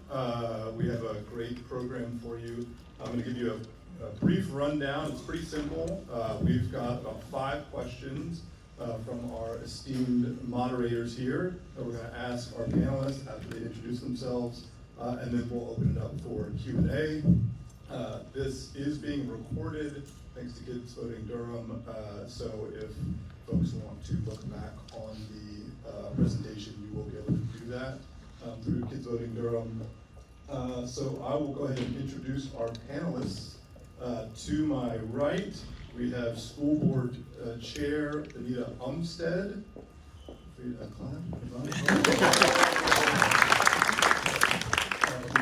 We have a great program for you. I'm going to give you a brief rundown. It's pretty simple. We've got about 5 questions from our esteemed moderators here that we're going to ask our panelists after they introduce themselves, and then we'll open it up for Q&A. This is being recorded thanks to Kids Voting Durham, so if folks want to look back on the presentation, you will be able to do that through Kids Voting Durham. So I will go ahead and introduce our panelists. To my right, we have School Board Chair Bettina Umstead.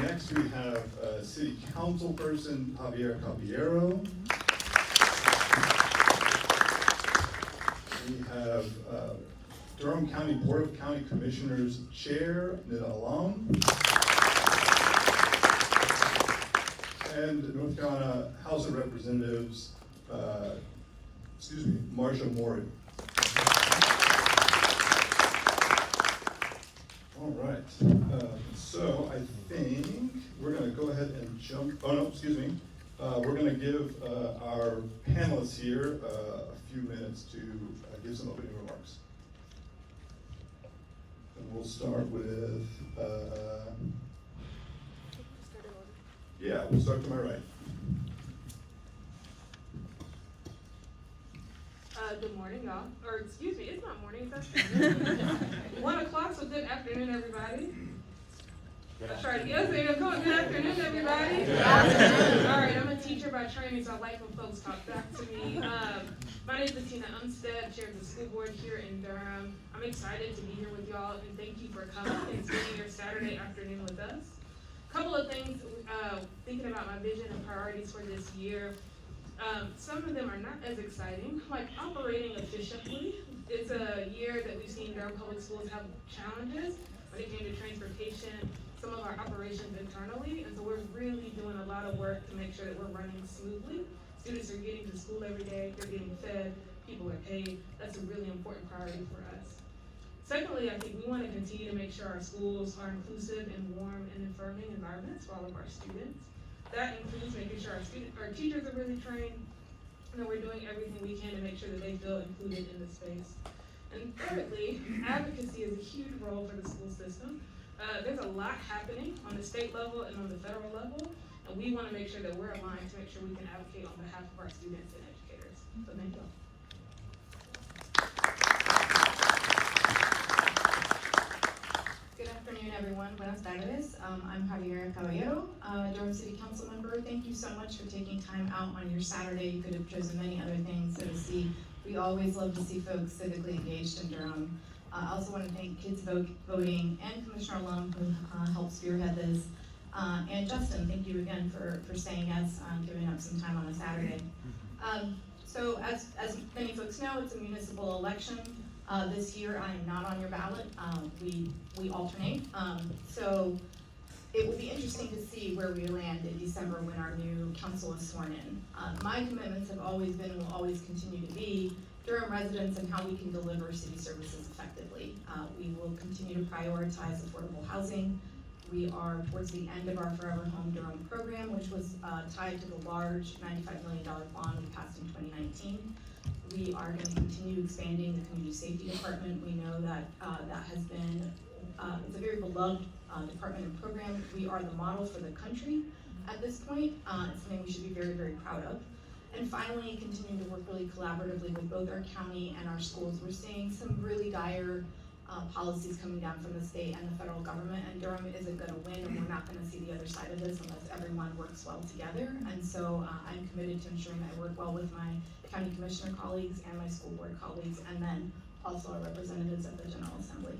Next, we have City Council Person Javiera Caballero. We have Durham County Board of County Commissioners Chair Nida Allam. And North Carolina House of Representatives, Marcia Morey. All right, so I think we're going to go ahead and jump. Oh no, excuse me. We're going to give our panelists here a few minutes to give some opening remarks. And we'll start with. We'll start to my right. Good morning, y'all. Or excuse me, it's not morning, it's afternoon. 1 o'clock, so good afternoon, everybody. That's right. Yes, there you go. Good afternoon, everybody. Good afternoon. All right, I'm a teacher by training, so I like when folks talk back to me. My name is Bettina Umstead, chair of the school board here in Durham. I'm excited to be here with y'all, and thank you for coming and spending your Saturday afternoon with us. Couple of things, thinking about my vision and priorities for this year. Some of them are not as exciting, like operating efficiently. It's a year that we've seen Durham Public Schools have challenges when it came to transportation, some of our operations internally, and so we're really doing a lot of work to make sure that we're running smoothly. Students are getting to school every day, they're getting fed, people are paid. That's a really important priority for us. Secondly, I think we want to continue to make sure our schools are inclusive and warm and affirming environments for all of our students. That includes making sure our teachers are really trained, and that we're doing everything we can to make sure that they feel included in the space. And thirdly, advocacy is a huge role for the school system. There's a lot happening on the state level and on the federal level, and we want to make sure that we're aligned to make sure we can advocate on behalf of our students and educators. So thank you all. Good afternoon, everyone. Buenas tardes. I'm Javiera Caballero, Durham City Council member. Thank you so much for taking time out on your Saturday. You could have chosen many other things to see. We always love to see folks civically engaged in Durham. I also want to thank Kids Voting and Commissioner Allam, who helped spearhead this. And Justin, thank you again for saying yes, giving up some time on a Saturday. So as many folks know, it's a municipal election. This year, I am not on your ballot. We alternate. So it will be interesting to see where we land in December when our new council is sworn in. My commitments have always been and will always continue to be Durham residents and how we can deliver city services effectively. We will continue to prioritize affordable housing. We are towards the end of our Forever Home Durham program, which was tied to the large $95 million bond we passed in 2019. We are going to continue expanding the community safety department. We know that that has been, it's a very beloved department and program. We are the model for the country at this point. It's something we should be very, very proud of. And finally, continuing to work really collaboratively with both our county and our schools. We're seeing some really dire policies coming down from the state and the federal government, and Durham isn't going to win, and we're not going to see the other side of this unless everyone works well together. And so I'm committed to ensuring that I work well with my county commissioner colleagues and my school board colleagues, and then also our representatives at the General Assembly.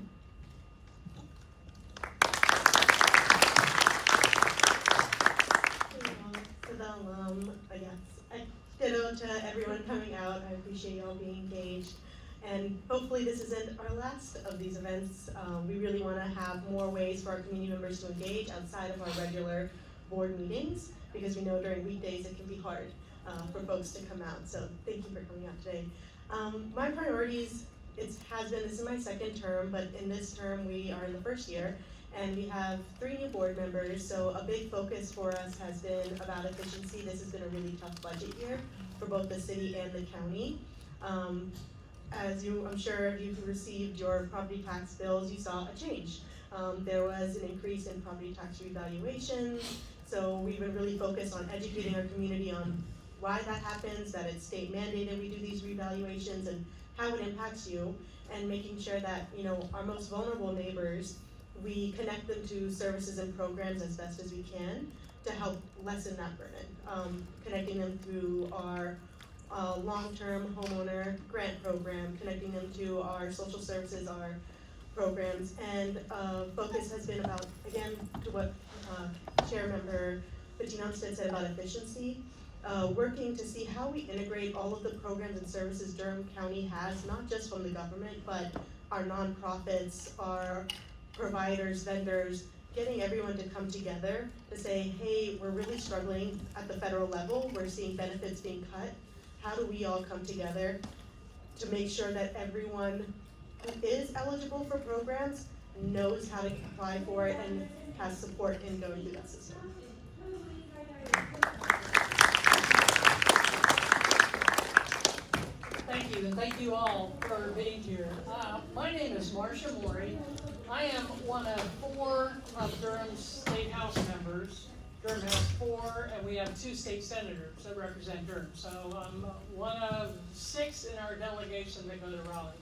For the alum, yes, ditto to everyone coming out. I appreciate you all being engaged. And hopefully this isn't our last of these events. We really want to have more ways for our community members to engage outside of our regular board meetings, because we know during weekdays it can be hard for folks to come out. So thank you for coming out today. My priorities, this is my second term, but in this term we are in the first year, and we have 3 new board members, so a big focus for us has been about efficiency. This has been a really tough budget year for both the city and the county. I'm sure if you've received your property tax bills, you saw a change. There was an increase in property tax revaluations, so we've been really focused on educating our community on why that happens, that it's state mandated we do these revaluations, and how it impacts you, and making sure that, you know, our most vulnerable neighbors, we connect them to services and programs as best as we can to help lessen that burden. Connecting them through our long-term homeowner grant program, connecting them to our social services, our programs, and focus has been about, again, to what Chair Member Bettina Umstead said about efficiency, working to see how we integrate all of the programs and services Durham County has, not just from the government, but our nonprofits, our providers, vendors, getting everyone to come together to say, hey, we're really struggling at the federal level, we're seeing benefits being cut. How do we all come together to make sure that everyone who is eligible for programs knows how to apply for it and has support in going through that system? Thank you, and thank you all for being here. My name is Marcia Morey. I am one of 4 of Durham's State House members. Durham has 4, and we have 2 state senators that represent Durham. So I'm one of 6 in our delegation that go to Raleigh.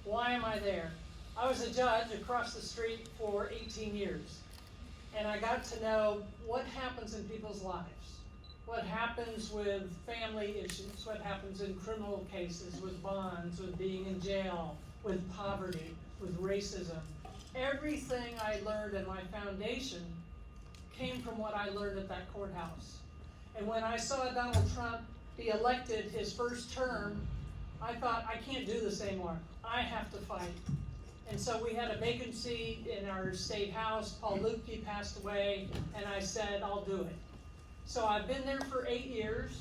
Why am I there? I was a judge across the street for 18 years, and I got to know what happens in people's lives. What happens with family issues, what happens in criminal cases, with bonds, with being in jail, with poverty, with racism. Everything I learned in my foundation came from what I learned at that courthouse. And when I saw Donald Trump be elected his first term, I thought, I can't do this anymore. I have to fight. And so we had a vacancy in our state house. Paul Lutke passed away, and I said, I'll do it. So I've been there for 8 years.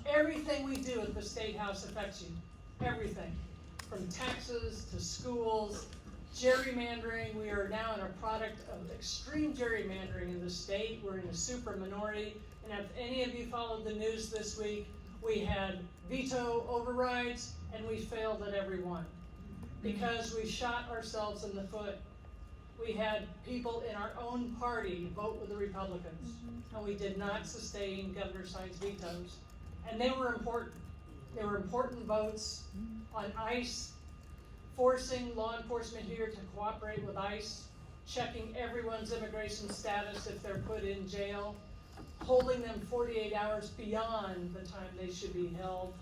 Everything we do at the State House affects you. Everything. From taxes to schools, gerrymandering. We are now in a product of extreme gerrymandering in the state. We're in a super minority. And if any of you followed the news this week, we had veto overrides, and we failed at every one. Because we shot ourselves in the foot. We had people in our own party vote with the Republicans, and we did not sustain Governor Side's vetoes. And they were important. They were important votes on ICE, forcing law enforcement here to cooperate with ICE, checking everyone's immigration status if they're put in jail, holding them 48 hours beyond the time they should be held.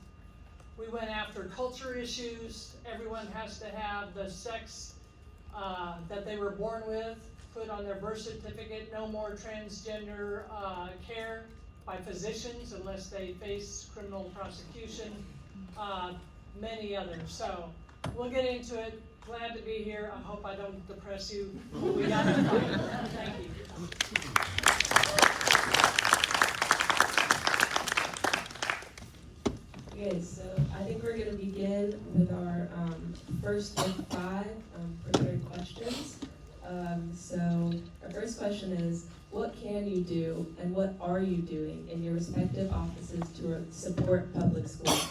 We went after culture issues. Everyone has to have the sex that they were born with put on their birth certificate. No more transgender care by physicians unless they face criminal prosecution. Many others. So we'll get into it. Glad to be here. I hope I don't depress you. We got to fight. Thank you. Okay, so I think we're going to begin with our first of 5 prepared questions. So our first question is, what can you do and what are you doing in your respective offices to support public schools?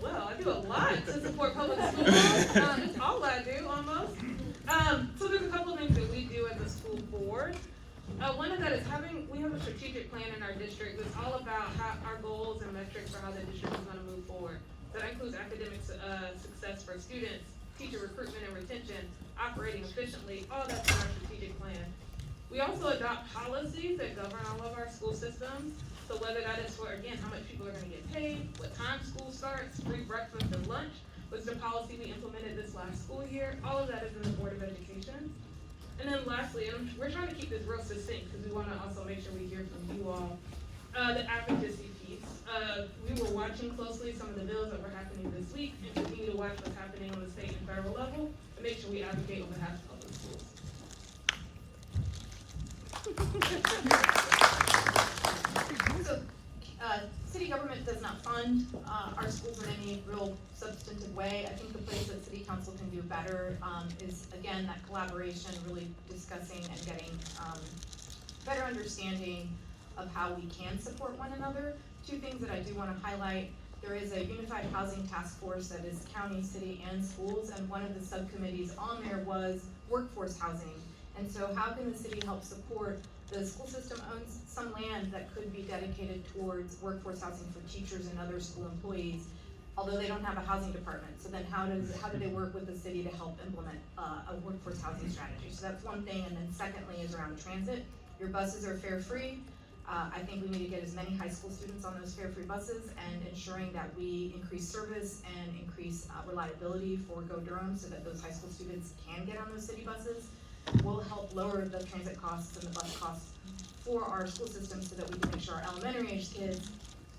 Well, I do a lot to support public schools. It's all I do, almost. So there's a couple of things that we do as a school board. One of that is we have a strategic plan in our district that's all about our goals and metrics for how the district is going to move forward. That includes academic success for students, teacher recruitment and retention, operating efficiently, all that's in our strategic plan. We also adopt policies that govern all of our school systems. So whether that is for, again, how much people are going to get paid, what time school starts, free breakfast and lunch, was the policy we implemented this last school year. All of that is in the Board of Education. And then lastly, and we're trying to keep this real succinct because we want to also make sure we hear from you all, the advocacy piece. We were watching closely some of the bills that were happening this week and continue to watch what's happening on the state and federal level and make sure we advocate on behalf of public schools. So, City government does not fund our schools in any real substantive way. I think the place that city council can do better is, again, that collaboration, really discussing and getting better understanding of how we can support one another. Two things that I do want to highlight. There is a unified housing task force that is county, city, and schools, and one of the subcommittees on there was workforce housing. And so how can the city help support? The school system owns some land that could be dedicated towards workforce housing for teachers and other school employees, although they don't have a housing department. So then how do they work with the city to help implement a workforce housing strategy? So that's one thing, and then secondly is around transit. Your buses are fare free. I think we need to get as many high school students on those fare-free buses and ensuring that we increase service and increase reliability for Go Durham so that those high school students can get on those city buses will help lower the transit costs and the bus costs for our school system so that we can make sure our elementary age kids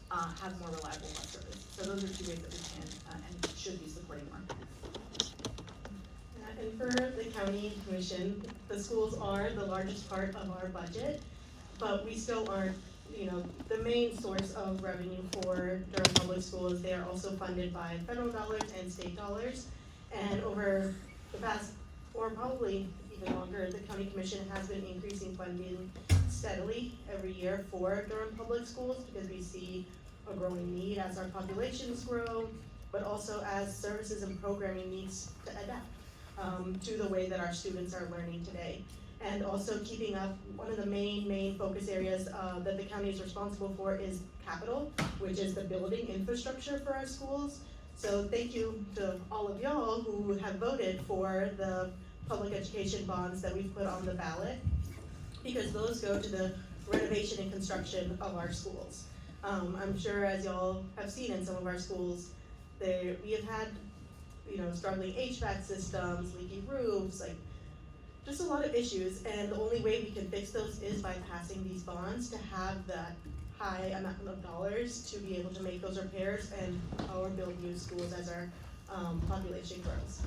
have more reliable bus service. So those are two ways that we can and should be supporting more. And for the county commission, the schools are the largest part of our budget, but we still aren't, the main source of revenue for Durham Public Schools. They are also funded by federal dollars and state dollars. And over the past, or probably even longer, the county commission has been increasing funding steadily every year for Durham Public Schools because we see a growing need as our populations grow, but also as services and programming needs to adapt to the way that our students are learning today. And also keeping up, one of the main focus areas that the county is responsible for is capital, which is the building infrastructure for our schools. So thank you to all of y'all who have voted for the public education bonds that we've put on the ballot, because those go to the renovation and construction of our schools. I'm sure as y'all have seen in some of our schools, we have had, struggling HVAC systems, leaky roofs, just a lot of issues, and the only way we can fix those is by passing these bonds to have that high amount of dollars to be able to make those repairs and or build new schools as our population grows.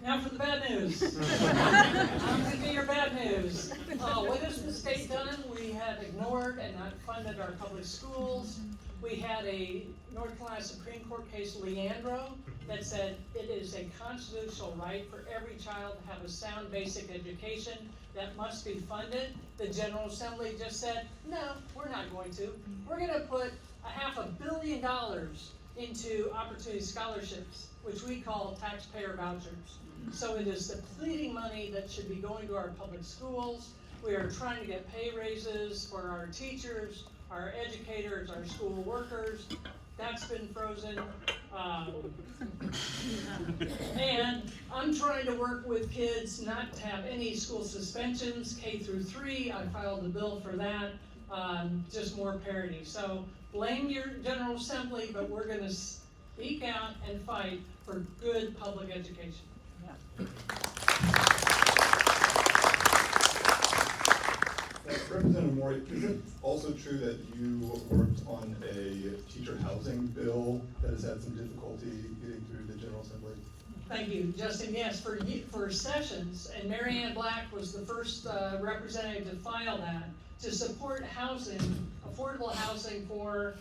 Now for the bad news. I'm gonna be your bad news. What has the state done? We have ignored and not funded our public schools. We had a North Carolina Supreme Court case, Leandro, that said it is a constitutional right for every child to have a sound basic education that must be funded. The General Assembly just said, no, we're not going to. We're gonna put $500 million into opportunity scholarships, which we call taxpayer vouchers. So it is depleting money that should be going to our public schools. We are trying to get pay raises for our teachers, our educators, our school workers. That's been frozen. And I'm trying to work with kids not to have any school suspensions, K through 3. I filed a bill for that, just more parity. So blame your General Assembly, but we're gonna speak out and fight for good public education. Representative Morey, is it also true that you worked on a teacher housing bill that has had some difficulty getting through the General Assembly? Thank you, Justin. Yes, for Sessions, and Mary Ann Black was the first representative to file that, to support housing, affordable housing for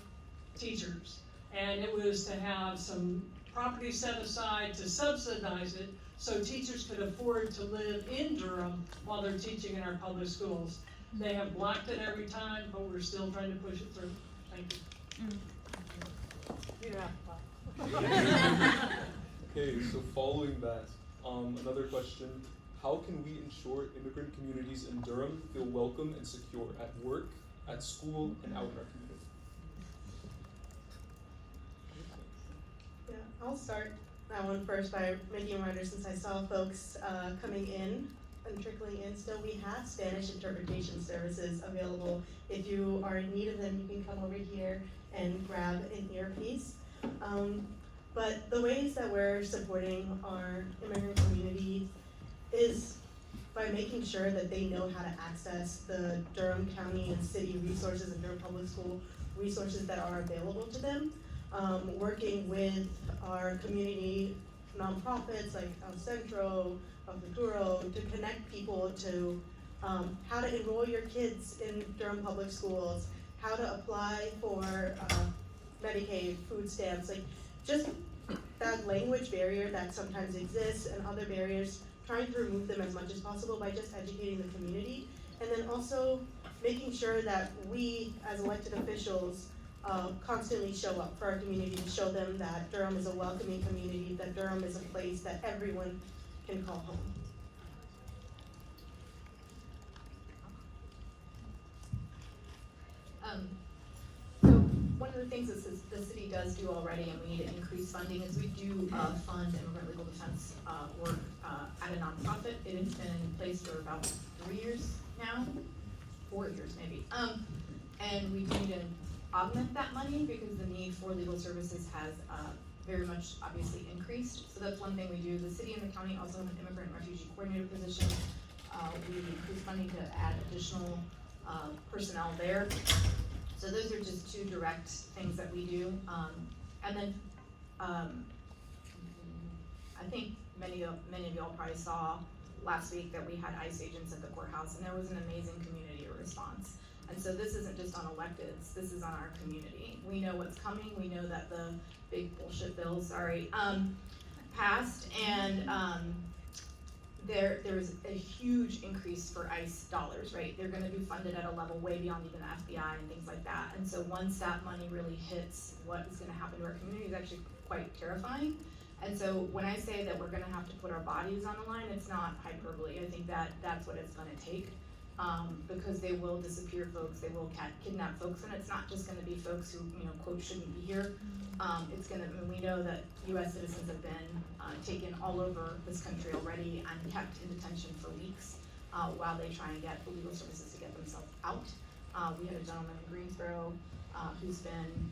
teachers. And it was to have some property set aside to subsidize it so teachers could afford to live in Durham while they're teaching in our public schools. They have blocked it every time, but we're still trying to push it through. Thank you. You don't have to. Okay, so following that, another question. How can we ensure immigrant communities in Durham feel welcome and secure at work, at school, and out in our community? Yeah, I'll start that one first by making a reminder, since I saw folks coming in and trickling in still. We have Spanish interpretation services available. If you are in need of them, you can come over here and grab an earpiece. But the ways that we're supporting our immigrant community is by making sure that they know how to access the Durham County and city resources and Durham Public School resources that are available to them. Working with our community nonprofits like El Centro, El Futuro, to connect people to how to enroll your kids in Durham Public Schools, how to apply for Medicaid, food stamps, like just that language barrier that sometimes exists and other barriers, trying to remove them as much as possible by just educating the community. And then also making sure that we, as elected officials, constantly show up for our community to show them that Durham is a welcoming community, that Durham is a place that everyone can call home. So one of the things that the city does do already, and we need to increase funding, is we do fund immigrant legal defense work at a nonprofit. It has been in place for about 3 years now, 4 years maybe. And we do need to augment that money because the need for legal services has very much obviously increased. So that's one thing we do. The city and the county also have an immigrant and refugee coordinator position. We increase funding to add additional personnel there. So those are just two direct things that we do. And then I think many of y'all probably saw last week that we had ICE agents at the courthouse, and there was an amazing community response. And so this isn't just on electeds, this is on our community. We know what's coming, we know that the big bullshit bill, passed, and there is a huge increase for ICE dollars, right? They're gonna be funded at a level way beyond even the FBI and things like that. And so once that money really hits, what is gonna happen to our community is actually quite terrifying. And so when I say that we're gonna have to put our bodies on the line, it's not hyperbole. I think that that's what it's gonna take. Because they will disappear folks, they will kidnap folks, and it's not just gonna be folks who, quote, shouldn't be here. It's gonna, we know that US citizens have been taken all over this country already and kept in detention for weeks while they try and get the legal services to get themselves out. We had a gentleman in Greensboro who's been,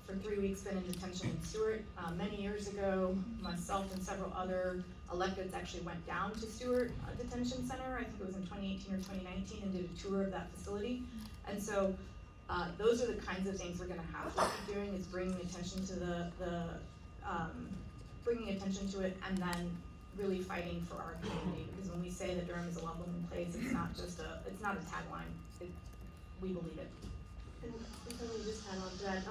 for 3 weeks, been in detention in Stewart. Many years ago, myself and several other electeds actually went down to Stewart Detention Center, I think it was in 2018 or 2019, and did a tour of that facility. And so those are the kinds of things we're gonna have to keep doing, is bringing attention to bringing attention to it, and then really fighting for our community. Because when we say that Durham is a welcoming place, it's not a tagline, we believe it. And let me just add on to that,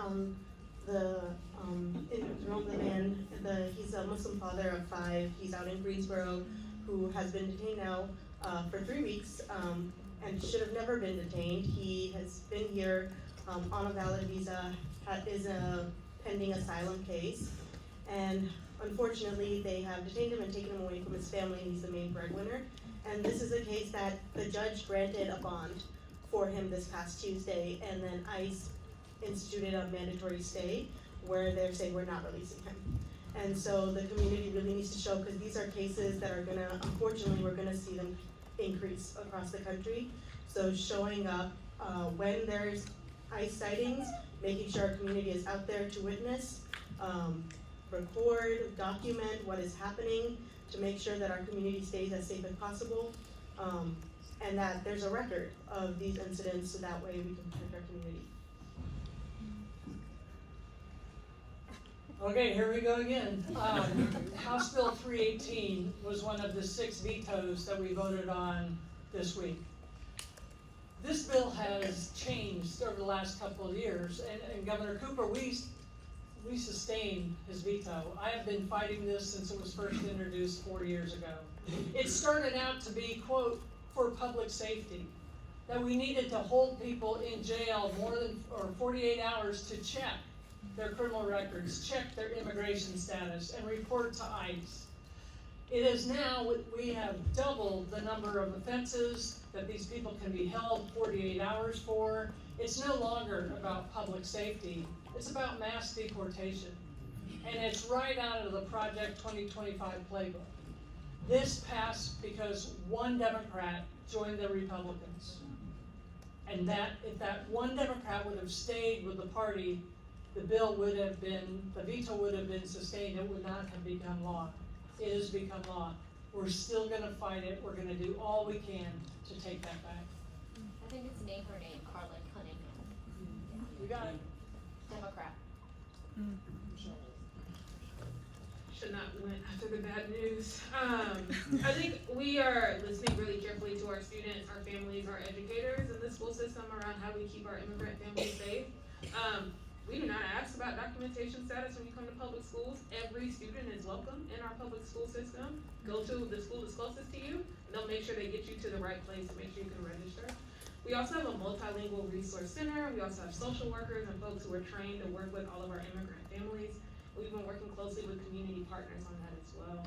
Jerome, the man, he's a Muslim father of 5, he's out in Greensboro, who has been detained now for 3 weeks, and should have never been detained. He has been here on a valid visa, is a pending asylum case, and unfortunately they have detained him and taken him away from his family, and he's the main breadwinner. And this is a case that the judge granted a bond for him this past Tuesday, and then ICE instituted a mandatory stay where they're saying we're not releasing him. And so the community really needs to show, because these are cases that are gonna, unfortunately, we're gonna see them increase across the country. So showing up when there's ICE sightings, making sure our community is out there to witness, record, document what is happening to make sure that our community stays as safe as possible, and that there's a record of these incidents so that way we can protect our community. Okay, here we go again. House Bill 318 was one of the 6 vetoes that we voted on this week. This bill has changed over the last couple of years, and Governor Cooper, we sustained his veto. I have been fighting this since it was first introduced 4 years ago. It started out to be, quote, for public safety, that we needed to hold people in jail more than, or 48 hours to check their criminal records, check their immigration status, and report to ICE. It is now, we have doubled the number of offenses that these people can be held 48 hours for. It's no longer about public safety, it's about mass deportation. And it's right out of the Project 2025 playbook. This passed because one Democrat joined the Republicans. And that, if that one Democrat would have stayed with the party, the bill would have been, the veto would have been sustained, it would not have become law. It has become law. We're still gonna fight it, we're gonna do all we can to take that back. I think it's name her name, Carlin Cunningham. We got it. Democrat. should not win after the bad news. I think we are listening really carefully to our students, our families, our educators in the school system around how we keep our immigrant families safe. We do not ask about documentation status when you come to public schools. Every student is welcome in our public school system. Go to the school that's closest to you, and they'll make sure they get you to the right place and make sure you can register. We also have a multilingual resource center. We also have social workers and folks who are trained to work with all of our immigrant families. We've been working closely with community partners on that as well.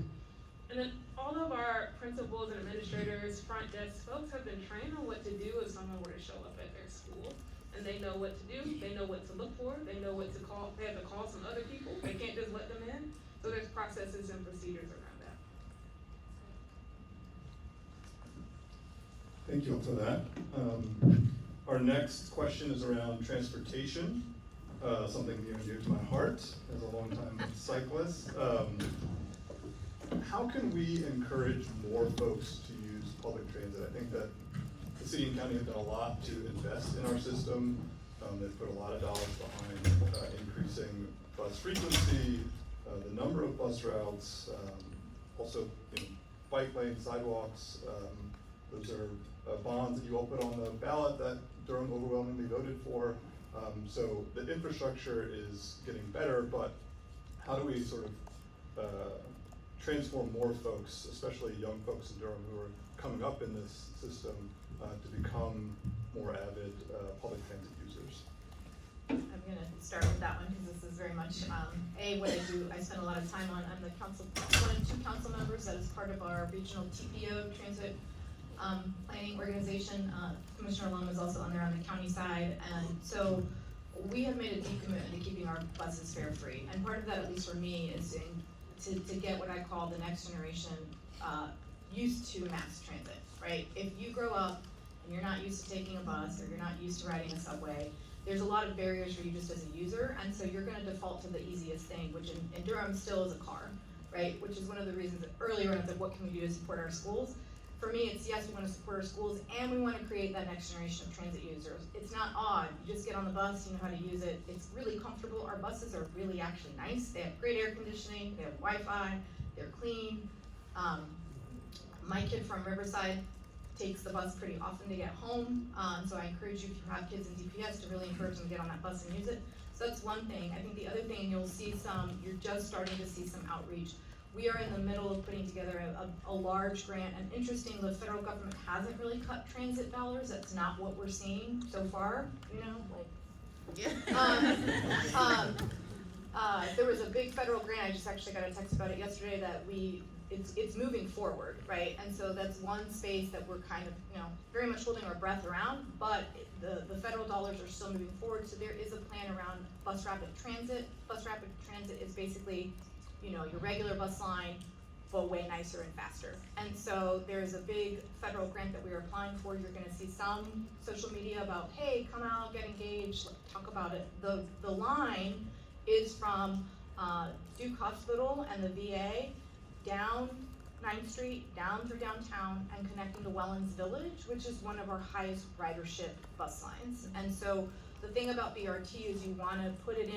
And then all of our principals and administrators, front desk folks have been trained on what to do if someone were to show up at their school. And they know what to do, they know what to look for, they know what to call, they have to call some other people, they can't just let them in. So there's processes and procedures around that. Thank you for that. Our next question is around transportation, something near and dear to my heart as a longtime cyclist. How can we encourage more folks to use public transit? I think that the city and county have done a lot to invest in our system. They've put a lot of dollars behind increasing bus frequency, the number of bus routes, also bike lanes, sidewalks. Those are bonds that you all put on the ballot that Durham overwhelmingly voted for. So the infrastructure is getting better, but how do we sort of transform more folks, especially young folks in Durham who are coming up in this system, to become more avid public transit users? I'm gonna start with that one because this is very much, what I do, I spend a lot of time on. I'm the one of two council members that is part of our regional TPO transit planning organization. Commissioner Allam is also on there on the county side, and so we have made a deep commitment to keeping our buses fare free. And part of that, at least for me, is to get what I call the next generation used to mass transit, right? If you grow up and you're not used to taking a bus or you're not used to riding a subway, there's a lot of barriers for you just as a user, and so you're gonna default to the easiest thing, which in Durham still is a car, right? Which is one of the reasons that earlier I said, what can we do to support our schools? For me, it's yes, we wanna support our schools and we wanna create that next generation of transit users. It's not odd, you just get on the bus, you know how to use it, it's really comfortable. Our buses are really actually nice, they have great air conditioning, they have Wi-Fi, they're clean. My kid from Riverside takes the bus pretty often to get home, so I encourage you, if you have kids in DPS, to really encourage them to get on that bus and use it. So that's one thing. I think the other thing, you'll see you're just starting to see some outreach. We are in the middle of putting together a large grant, and interesting, the federal government hasn't really cut transit dollars. That's not what we're seeing so far, there was a big federal grant, I just actually got a text about it yesterday, that it's moving forward, right? And so that's one space that we're kind of, very much holding our breath around, but the federal dollars are still moving forward, so there is a plan around bus rapid transit. Bus rapid transit is basically, your regular bus line, but way nicer and faster. And so there's a big federal grant that we are applying for. You're gonna see some social media about, hey, come out, get engaged, talk about it. The line is from Duke Hospital and the VA down 9th Street, down through downtown, and connecting to Wellens Village, which is one of our highest ridership bus lines. And so the thing about BRT is you want to put it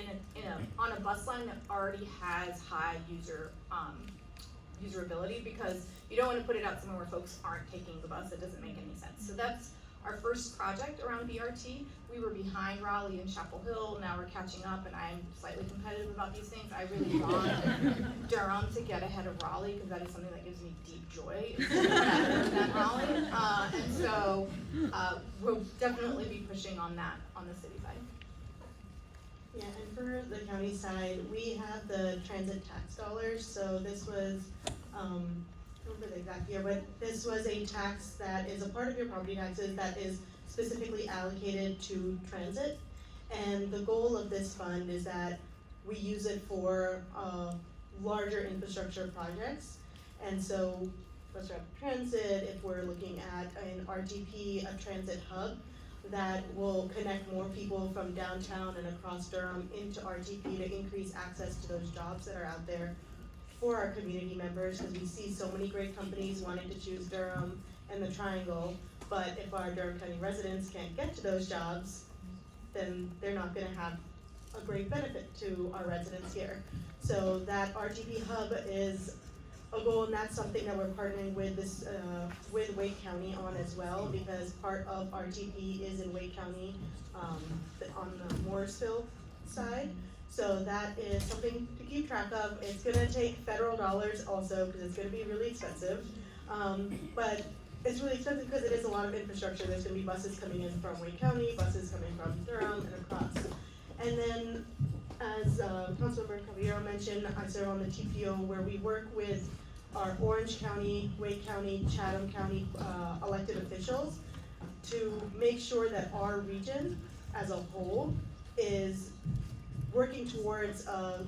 on a bus line that already has high userability, because you don't want to put it out somewhere where folks aren't taking the bus. It doesn't make any sense. So that's our first project around BRT. We were behind Raleigh and Chapel Hill. Now we're catching up, and I'm slightly competitive about these things. I really want Durham to get ahead of Raleigh, because that is something that gives me deep joy. It's better than Raleigh, and so we'll definitely be pushing on that on the city side. Yeah, and for the county side, we have the transit tax dollars, so this was, I don't remember the exact year, but this was a tax that is a part of your property taxes that is specifically allocated to transit. And the goal of this fund is that we use it for larger infrastructure projects. And so, bus rapid transit, if we're looking at an RTP, a transit hub, that will connect more people from downtown and across Durham into RTP to increase access to those jobs that are out there for our community members, because we see so many great companies wanting to choose Durham and the Triangle, but if our Durham County residents can't get to those jobs, then they're not gonna have a great benefit to our residents here. So that RGB hub is a goal, and that's something that we're partnering with with Wake County on as well, because part of RGB is in Wake County, on the Morrisville side. So that is something to keep track of. It's gonna take federal dollars also, because it's gonna be really expensive. But it's really expensive because it is a lot of infrastructure. There's gonna be buses coming in from Wake County, buses coming from Durham and across. And then, as Councilmember Caballero mentioned, I serve on the TPO, where we work with our Orange County, Wake County, Chatham County elected officials to make sure that our region as a whole is working towards a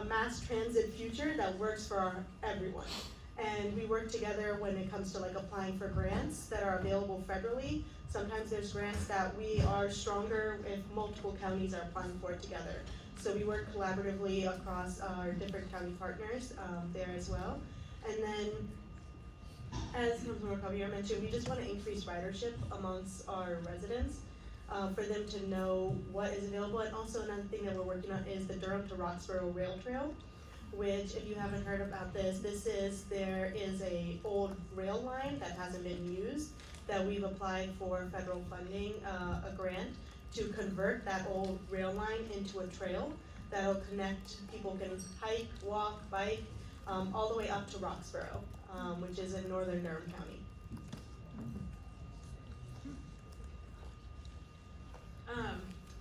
mass transit future that works for everyone. And we work together when it comes to like applying for grants that are available federally. Sometimes there's grants that we are stronger if multiple counties are applying for it together. So we work collaboratively across our different county partners there as well. And then, as Councilmember Javiera mentioned, we just want to increase ridership amongst our residents for them to know what is available. And also another thing that we're working on is the Durham to Roxborough Rail Trail, which, if you haven't heard about this, there is a old rail line that hasn't been used that we've applied for federal funding, a grant to convert that old rail line into a trail that'll connect, people can hike, walk, bike, all the way up to Roxborough, which is in northern Durham County.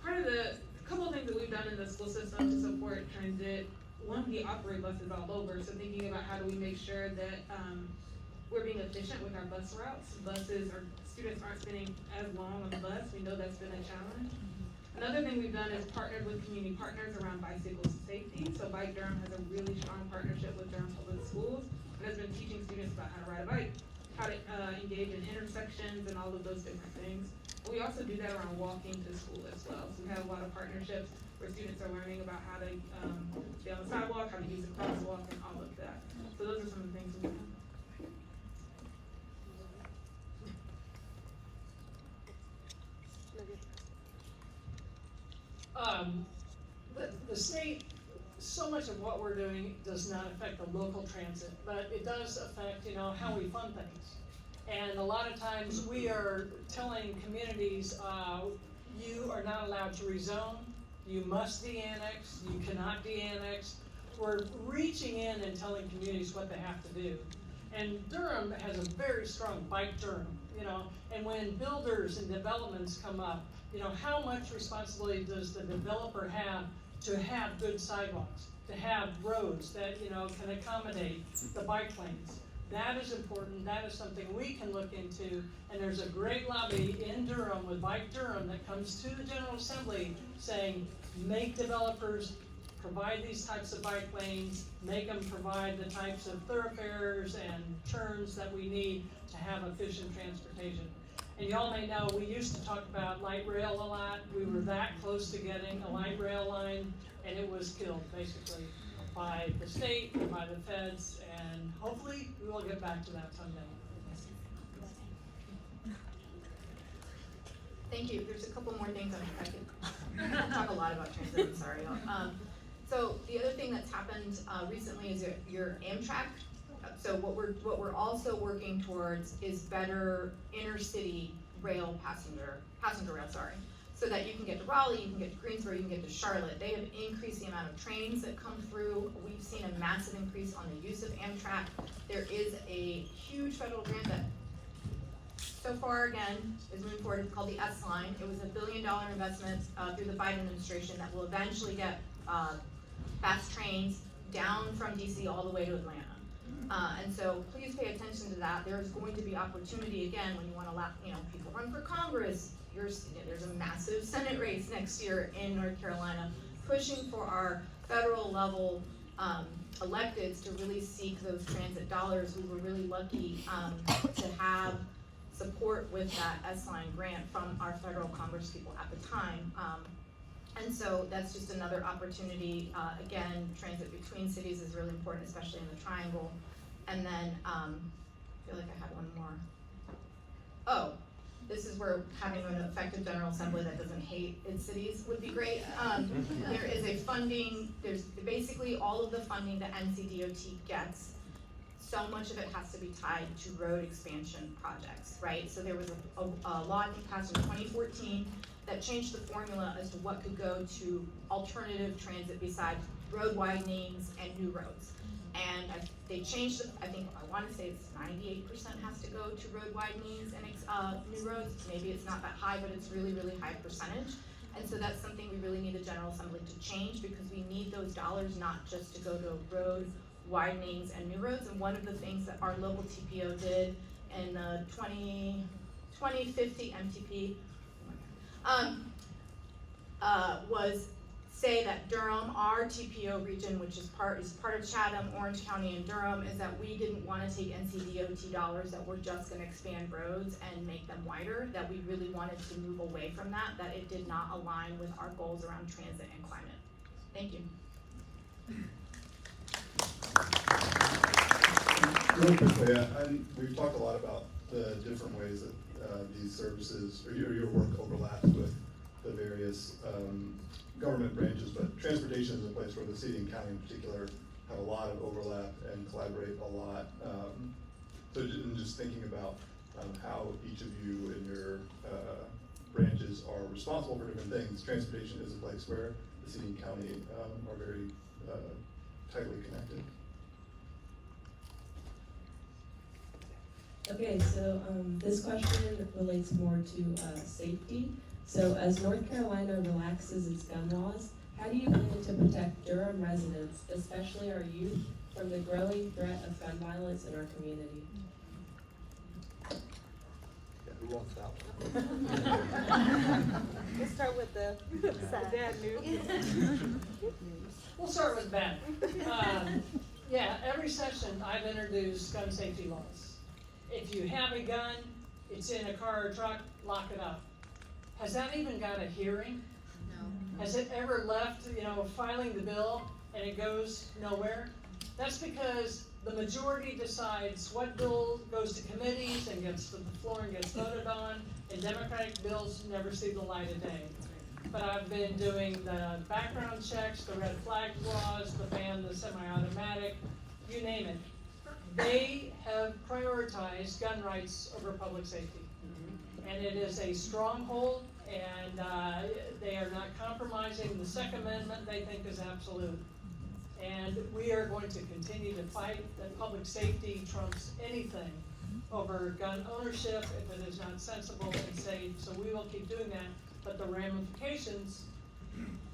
Part of the couple of things that we've done in the school system to support transit, one, we operate buses all over, so thinking about how do we make sure that we're being efficient with our bus routes. Students aren't spending as long on the bus. We know that's been a challenge. Another thing we've done is partnered with community partners around bicycle safety. So Bike Durham has a really strong partnership with Durham Public Schools and has been teaching students about how to ride a bike, how to engage in intersections and all of those different things. But we also do that around walking to school as well. So we have a lot of partnerships where students are learning about how to stay on the sidewalk, how to use a crosswalk, and all of that. So those are some of the things we do. The state, so much of what we're doing does not affect the local transit, but it does affect, how we fund things. And a lot of times we are telling communities, you are not allowed to rezone, you must de-annex, you cannot de-annex. We're reaching in and telling communities what they have to do. And Durham has a very strong Bike Durham, and when builders and developments come up, how much responsibility does the developer have to have good sidewalks, to have roads that, can accommodate the bike lanes? That is important, that is something we can look into, and there's a great lobby in Durham with Bike Durham that comes to the General Assembly saying, make developers provide these types of bike lanes, make them provide the types of thoroughfares and turns that we need to have efficient transportation. And y'all may know, we used to talk about light rail a lot. We were that close to getting a light rail line, and it was killed, basically, by the state and by the feds, and hopefully we will get back to that someday. Thank you. There's a couple more things I could talk a lot about transit, I'm sorry. So the other thing that's happened recently is your Amtrak. So what we're also working towards is better intercity rail passenger rail, so that you can get to Raleigh, you can get to Greensboro, you can get to Charlotte. They have increased the amount of trains that come through. We've seen a massive increase on the use of Amtrak. There is a huge federal grant that so far, again, is moving forward. It's called the S-Line. It was $1 billion investment through the Biden administration that will eventually get fast trains down from DC all the way to Atlanta. And so please pay attention to that. There's going to be opportunity again when you want to people run for Congress. There's a massive Senate race next year in North Carolina, pushing for our federal level electeds to really seek those transit dollars. We were really lucky to have support with that S-Line grant from our federal Congress people at the time. And so that's just another opportunity. Again, transit between cities is really important, especially in the triangle. And then, I feel like I had one more. Oh, This is where having an effective General Assembly that doesn't hate its cities would be great. There is a funding, there's basically all of the funding that NCDOT gets, so much of it has to be tied to road expansion projects, right? So there was a law I think passed in 2014 that changed the formula as to what could go to alternative transit besides road widenings and new roads. And they changed it, I want to say it's 98% has to go to road widenings and new roads. Maybe it's not that high, but it's really, really high percentage. And so that's something we really need the General Assembly to change, because we need those dollars not just to go to road widenings and new roads. And one of the things that our local TPO did in the 2050 MTP, was say that Durham, our TPO region, which is part of Chatham, Orange County, and Durham, is that we didn't want to take NCDOT dollars that were just going to expand roads and make them wider, that we really wanted to move away from that it did not align with our goals around transit and climate. Thank you. Real quickly, and we've talked a lot about the different ways that these services, or your work overlaps with the various government branches, but transportation is a place where the city and county in particular have a lot of overlap and collaborate a lot. So just thinking about how each of you in your branches are responsible for different things, transportation is a place where the city and county are very tightly connected. Okay, so this question relates more to safety. So as North Carolina relaxes its gun laws, how do you plan to protect Durham residents, especially our youth, from the growing threat of gun violence in our community? Yeah, who wants that one? Let's start with the Bad news. We'll start with Ben. Yeah, every session I've introduced gun safety laws. If you have a gun, it's in a car or truck, lock it up. Has that even got a hearing? No. Has it ever left, filing the bill and it goes nowhere? That's because the majority decides what bill goes to committees and gets to the floor and gets voted on, and Democratic bills never see the light of day. But I've been doing the background checks, the red flag laws, the ban, the semi-automatic, you name it. They have prioritized gun rights over public safety. And it is a stronghold, and they are not compromising. The Second Amendment they think is absolute. And we are going to continue to fight that public safety trumps anything over gun ownership if it is not sensible and safe. So we will keep doing that, but the ramifications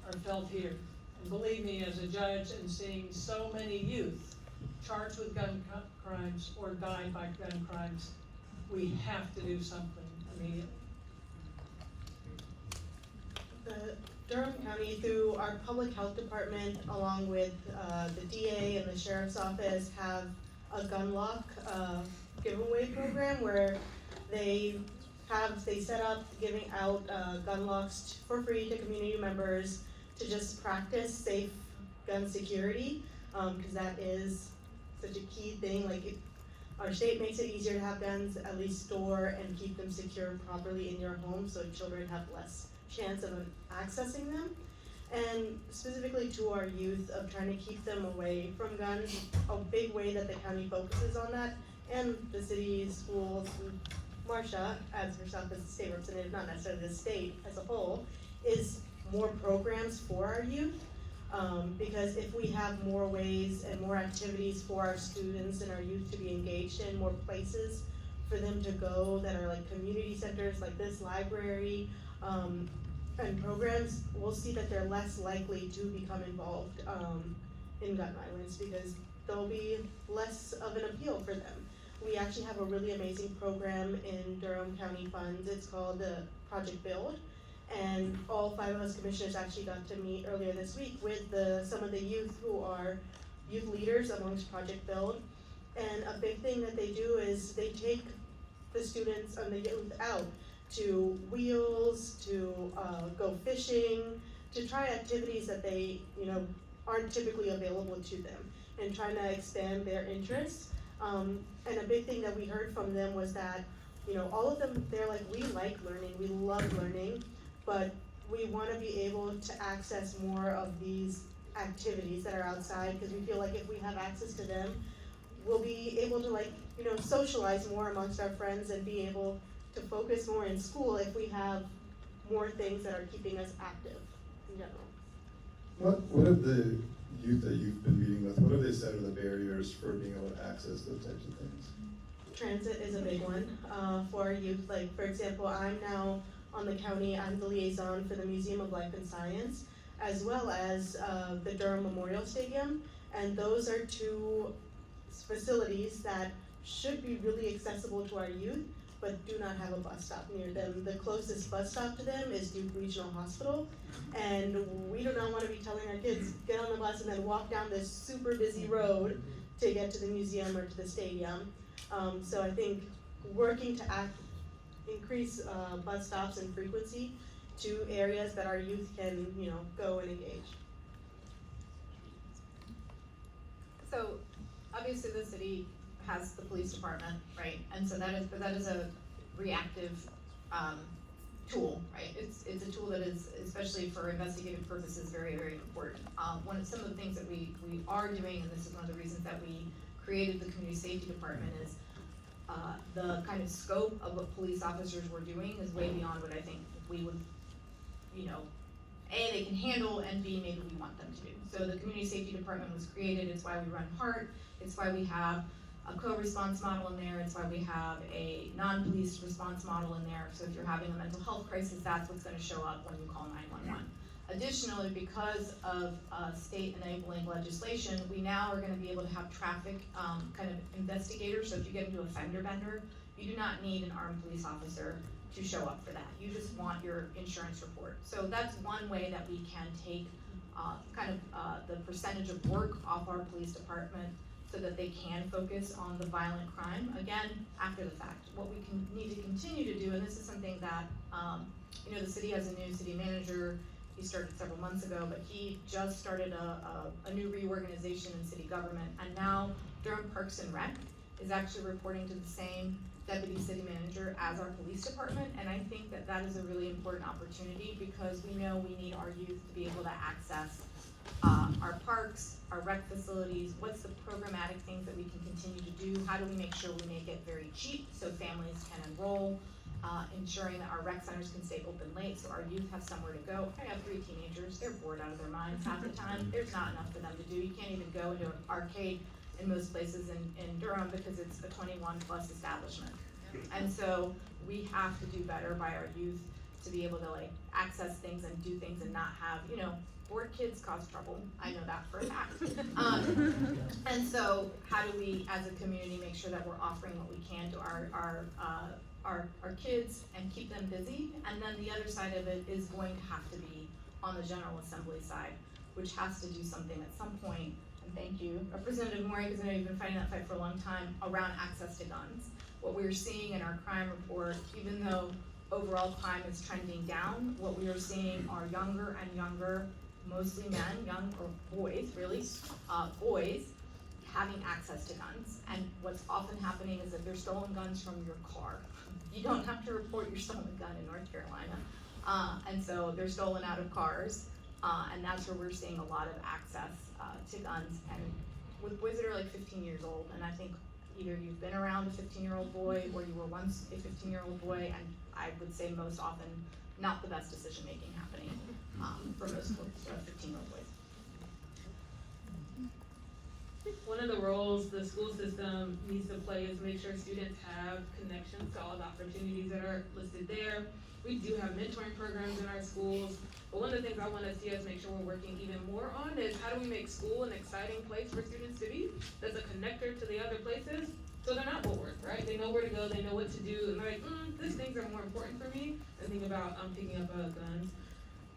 are felt here. And believe me, as a judge and seeing so many youth charged with gun crimes or died by gun crimes, we have to do something immediately. Durham County, through our public health department, along with the DA and the sheriff's office, have a gun lock giveaway program where they set up giving out gun locks for free to community members to just practice safe gun security, because that is such a key thing. Like, our state makes it easier to have guns, at least store and keep them secure properly in your home, so children have less chance of accessing them. And specifically to our youth, of trying to keep them away from guns, a big way that the county focuses on that, and the city, schools, and Marcia, as herself as a state representative, not necessarily the state as a whole, is more programs for our youth. Because if we have more ways and more activities for our students and our youth to be engaged in, more places for them to go that are like community centers like this library, and programs, we'll see that they're less likely to become involved in gun violence, because there'll be less of an appeal for them. We actually have a really amazing program in Durham County funds. It's called Project Build. And all 5 of us commissioners actually got to meet earlier this week with some of the youth who are youth leaders amongst Project Build. And a big thing that they do is they take the students and the youth out to wheels, to go fishing, to try activities that they aren't typically available to them, and trying to expand their interests. And a big thing that we heard from them was that you know, all of them, they're like, we like learning, we love learning, but we wanna be able to access more of these activities that are outside, because we feel like if we have access to them, we'll be able to, like, you know, socialize more amongst our friends and be able to focus more in school if we have more things that are keeping us active in general. What have the youth that you've been meeting with, what have they said are the barriers for being able to access those types of things? Transit is a big one for our youth. Like, for example, I'm now on the county, I'm the liaison for the Museum of Life and Science, as well as the Durham Memorial Stadium, and those are two facilities that should be really accessible to our youth, but do not have a bus stop near them. The closest bus stop to them is Duke Regional Hospital, and we do not want to be telling our kids, get on the bus and then walk down this super busy road to get to the museum or to the stadium. So I think working to increase bus stops and frequency to areas that our youth can, you know, go and engage. So, obviously the city has the police department, right? And so that is a reactive, tool, right? It's a tool that is, especially for investigative purposes, very, very important. Some of the things that we are doing, and this is one of the reasons that we created the community safety department, is the kind of scope of what police officers were doing is way beyond what I think we would, you know, A, they can handle, and B, maybe we want them to do. So the community safety department was created, it's why we run HEART, it's why we have a co-response model in there, it's why we have a non-police response model in there. So if you're having a mental health crisis, that's what's gonna show up when you call 911. Additionally, because of state enabling legislation, we now are gonna be able to have traffic kind of investigators. So if you get into a fender bender, you do not need an armed police officer to show up for that. You just want your insurance report. So that's one way that we can take the percentage of work off our police department so that they can focus on the violent crime, again, after the fact. What we need to continue to do, and this is something that, you know, the city has a new city manager. He started several months ago, but he just started a new reorganization in city government, and now Durham Parks and Rec is actually reporting to the same deputy city manager as our police department, and I think that that is a really important opportunity because we know we need our youth to be able to access our parks, our rec facilities. What's the programmatic things that we can continue to do? How do we make sure we make it very cheap so families can enroll? Ensuring that our rec centers can stay open late so our youth have somewhere to go. I have 3 teenagers, they're bored out of their minds half the time. There's not enough for them to do. You can't even go into an arcade in most places in Durham because it's a 21 plus establishment. And so we have to do better by our youth to be able to like access things and do things and not have, you know, bored kids cause trouble. I know that for a fact. And so how do we as a community make sure that we're offering what we can to our kids and keep them busy? And then the other side of it is going to have to be on the General Assembly side, which has to do something at some point. And thank you, Representative Morey, because I know you've been fighting that fight for a long time around access to guns. What we're seeing in our crime report, even though overall crime is trending down, what we are seeing are younger and younger, mostly men, young or boys, really, boys, having access to guns. And what's often happening is that they're stolen guns from your car. You don't have to report your stolen gun in North Carolina. And so they're stolen out of cars. And that's where we're seeing a lot of access to guns. And with boys that are like 15 years old, and I think either you've been around a 15-year-old boy or you were once a 15-year-old boy, and I would say most often not the best decision-making happening for most 15-year-old boys. One of the roles the school system needs to play is make sure students have connections to all the opportunities that are listed there. We do have mentoring programs in our schools, but one of the things I want to see us make sure we're working even more on is how do we make school an exciting place for students to be, that's a connector to the other places, so they're not bored, right? They know where to go, they know what to do, and they're like, these things are more important for me than think about picking up guns.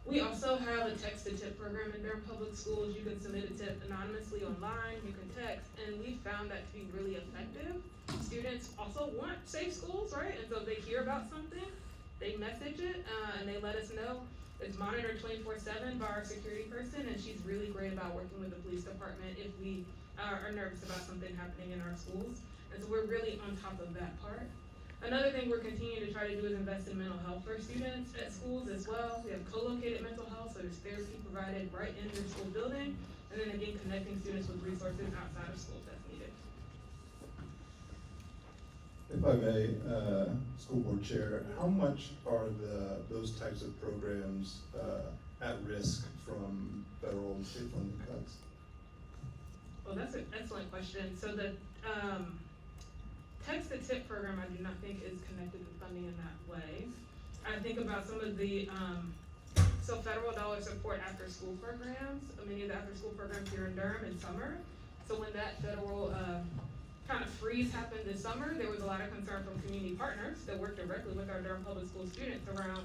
We also have a text-to-tip program in Durham Public Schools. You can submit a tip anonymously online, you can text, and we found that to be really effective. Students also want safe schools, right? And so if they hear about something, they message it, and they let us know. It's monitored 24/7 by our security person, and she's really great about working with the police department if we are nervous about something happening in our schools. And so we're really on top of that part. Another thing we're continuing to try to do is invest in mental health for students at schools as well. We have co-located mental health, so there's therapy provided right in their school building, and then again, connecting students with resources outside of schools as needed. If I may, School Board Chair, how much are those types of programs at risk from federal and state funding cuts? Well, that's an excellent question. So the Text to Tip program, I do not think is connected to funding in that way. I think about some of the, so federal dollar support after school programs, many of the after school programs here in Durham in summer. So when that federal kind of freeze happened this summer, there was a lot of concern from community partners that work directly with our Durham Public School students around,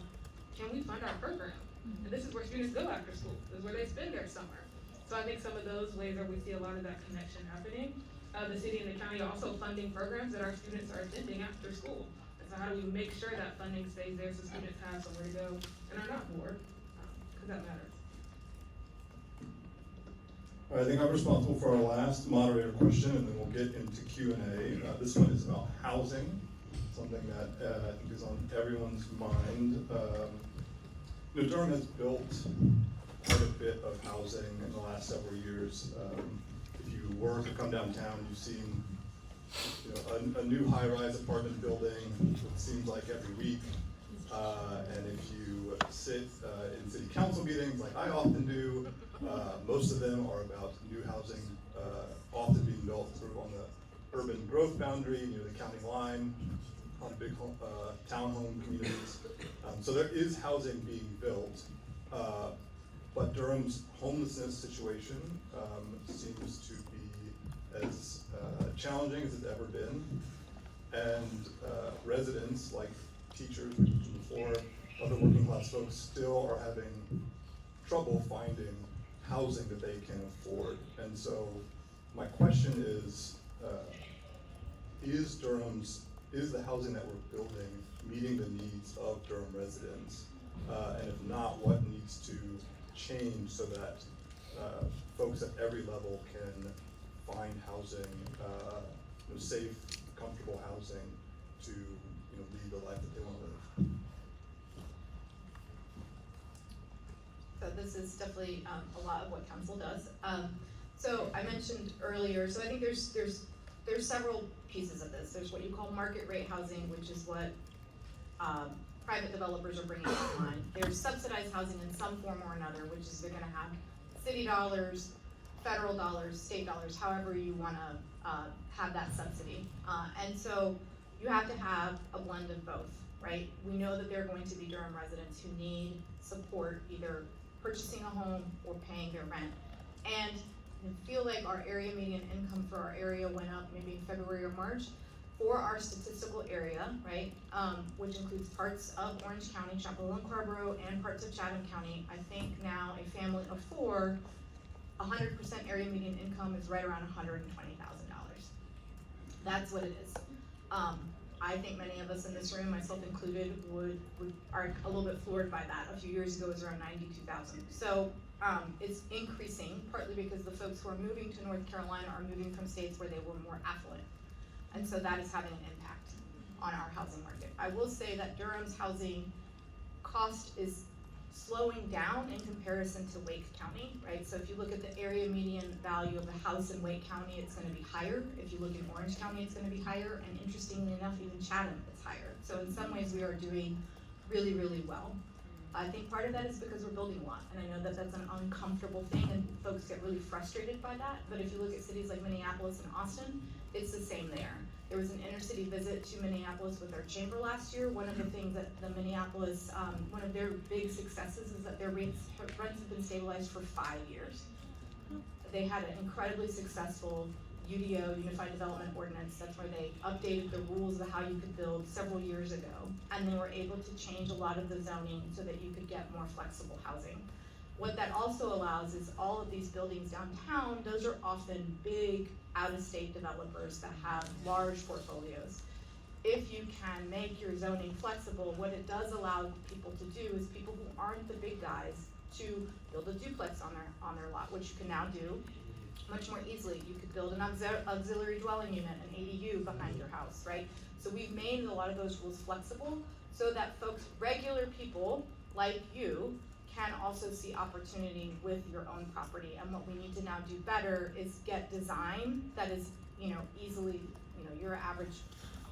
can we fund our program? And this is where students go after school. This is where they spend their summer. So I think some of those ways where we see a lot of that connection happening. The city and the county are also funding programs that our students are attending after school. And so how do we make sure that funding stays there so students have somewhere to go and are not bored, because that matters. All right, I think I'm responsible for our last moderator question, and then we'll get into Q&A. This one is about housing, something that I think is on everyone's mind. Durham has built quite a bit of housing in the last several years. If you were to come downtown, you've seen a new high-rise apartment building, it seems like every week. And if you sit in city council meetings like I often do, most of them are about new housing, often being built sort of on the urban growth boundary near the county line, on big townhome communities. So there is housing being built, but Durham's homelessness situation seems to be as challenging as it's ever been. And residents, like teachers, we mentioned before, other working class folks still are having trouble finding housing that they can afford. And so my question is the housing that we're building meeting the needs of Durham residents? And if not, what needs to change so that folks at every level can find housing, safe, comfortable housing to lead the life that they want to live? So this is definitely a lot of what council does. So I mentioned earlier, so I think there's several pieces of this. There's what you call market rate housing, which is what private developers are bringing online. There's subsidized housing in some form or another, which is they're gonna have city dollars, federal dollars, state dollars, however you wanna have that subsidy. And so you have to have a blend of both, right? We know that there are going to be Durham residents who need support, either purchasing a home or paying their rent. And I feel like our area median income for our area went up maybe in February or March for our statistical area, right? Which includes parts of Orange County, Chapel Hill and Scarborough, and parts of Chatham County. I think now a family of 4, 100% area median income is right around $120,000. That's what it is. I think many of us in this room, myself included, are a little bit floored by that. A few years ago it was around 92,000. So it's increasing, partly because the folks who are moving to North Carolina are moving from states where they were more affluent. And so that is having an impact on our housing market. I will say that Durham's housing cost is slowing down in comparison to Wake County, right? So if you look at the area median value of a house in Wake County, it's gonna be higher. If you look in Orange County, it's gonna be higher. And interestingly enough, even Chatham is higher. So in some ways we are doing really, really well. I think part of that is because we're building a lot. And I know that that's an uncomfortable thing and folks get really frustrated by that. But if you look at cities like Minneapolis and Austin, it's the same there. There was an intercity visit to Minneapolis with our chamber last year. One of the things that the Minneapolis, one of their big successes is that their rents have been stabilized for 5 years. They had an incredibly successful UDO, Unified Development Ordinance. That's where they updated the rules of how you could build several years ago. And they were able to change a lot of the zoning so that you could get more flexible housing. What that also allows is all of these buildings downtown, those are often big out-of-state developers that have large portfolios. If you can make your zoning flexible, what it does allow people to do is people who aren't the big guys to build a duplex on their lot, which you can now do, much more easily. You could build an auxiliary dwelling unit, an ADU behind your house, right? So we've made a lot of those rules flexible so that folks, regular people like you, can also see opportunity with your own property. And what we need to now do better is get design that is, easily, your average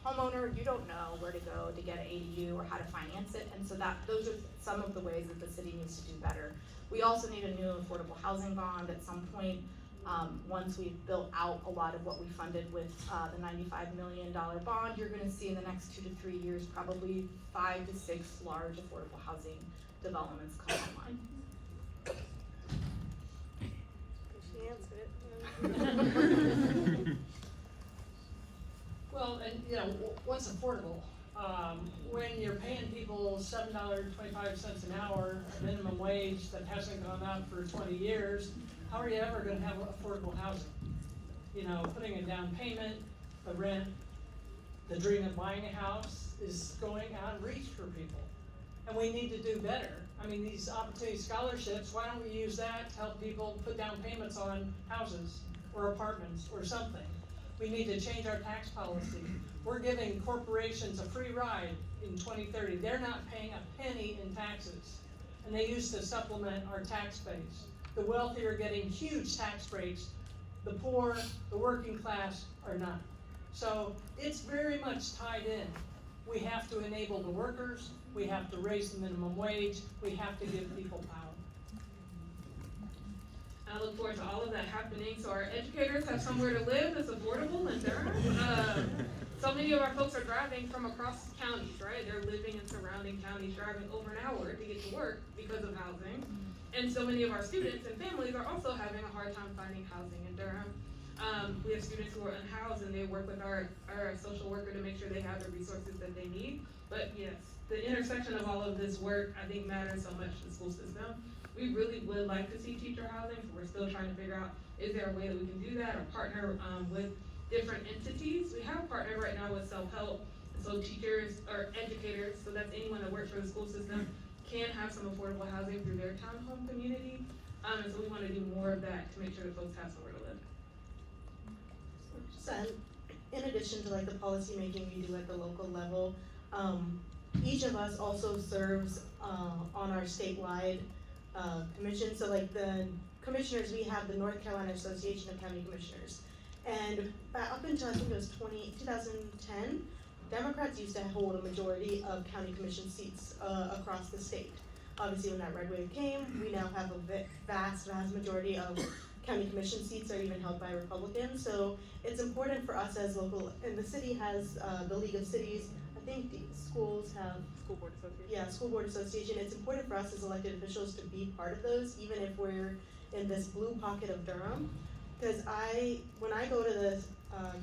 homeowner, you don't know where to go to get an ADU or how to finance it. And so those are some of the ways that the city needs to do better. We also need a new affordable housing bond at some point. Once we've built out a lot of what we funded with the $95 million bond, you're gonna see in the next 2 to 3 years, probably 5 to 6 large affordable housing developments come online. She answered it. Well, and what's affordable? When you're paying people $7.25 an hour, minimum wage that hasn't gone up for 20 years, how are you ever gonna have affordable housing? Putting a down payment, the rent, the dream of buying a house is going out of reach for people. And we need to do better. I mean, these opportunity scholarships, why don't we use that to help people put down payments on houses or apartments or something? We need to change our tax policy. We're giving corporations a free ride in 2030. They're not paying a penny in taxes. And they used to supplement our tax base. The wealthy are getting huge tax breaks. The poor, the working class are not. So it's very much tied in. We have to enable the workers. We have to raise the minimum wage. We have to give people power. I look forward to all of that happening, so our educators have somewhere to live that's affordable in Durham. So many of our folks are driving from across counties, right? They're living in surrounding counties, driving over an hour to get to work because of housing. And so many of our students and families are also having a hard time finding housing in Durham. We have students who are unhoused, and they work with our social worker to make sure they have the resources that they need. But yes, the intersection of all of this work, I think, matters so much to the school system. We really would like to see teacher housing, so we're still trying to figure out, is there a way that we can do that or partner with different entities? We have partnered right now with self-help, so teachers or educators, so that's anyone that works for the school system, can have some affordable housing through their townhome community. And so we want to do more of that to make sure that folks have somewhere to live. So, in addition to the policy making we do at the local level, each of us also serves on our statewide commission. So the commissioners, we have the North Carolina Association of County Commissioners. And up until I think it was 2010, Democrats used to hold a majority of county commission seats across the state. Obviously when that red wave came, we now have a vast majority of county commission seats are even held by Republicans. So it's important for us as local, and the city has the League of Cities. I think the schools have School Board Association. Yeah, School Board Association. It's important for us as elected officials to be part of those, even if we're in this blue pocket of Durham. Because when I go to the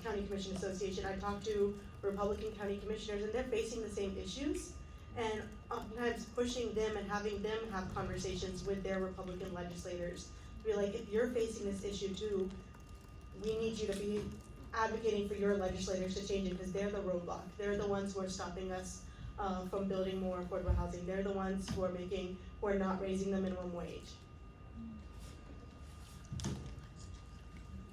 County Commission Association, I talk to Republican county commissioners, and they're facing the same issues, and oftentimes pushing them and having them have conversations with their Republican legislators. To be like, if you're facing this issue too, we need you to be advocating for your legislators to change it, because they're the roadblock. They're the ones who are stopping us from building more affordable housing. They're the ones who are not raising the minimum wage.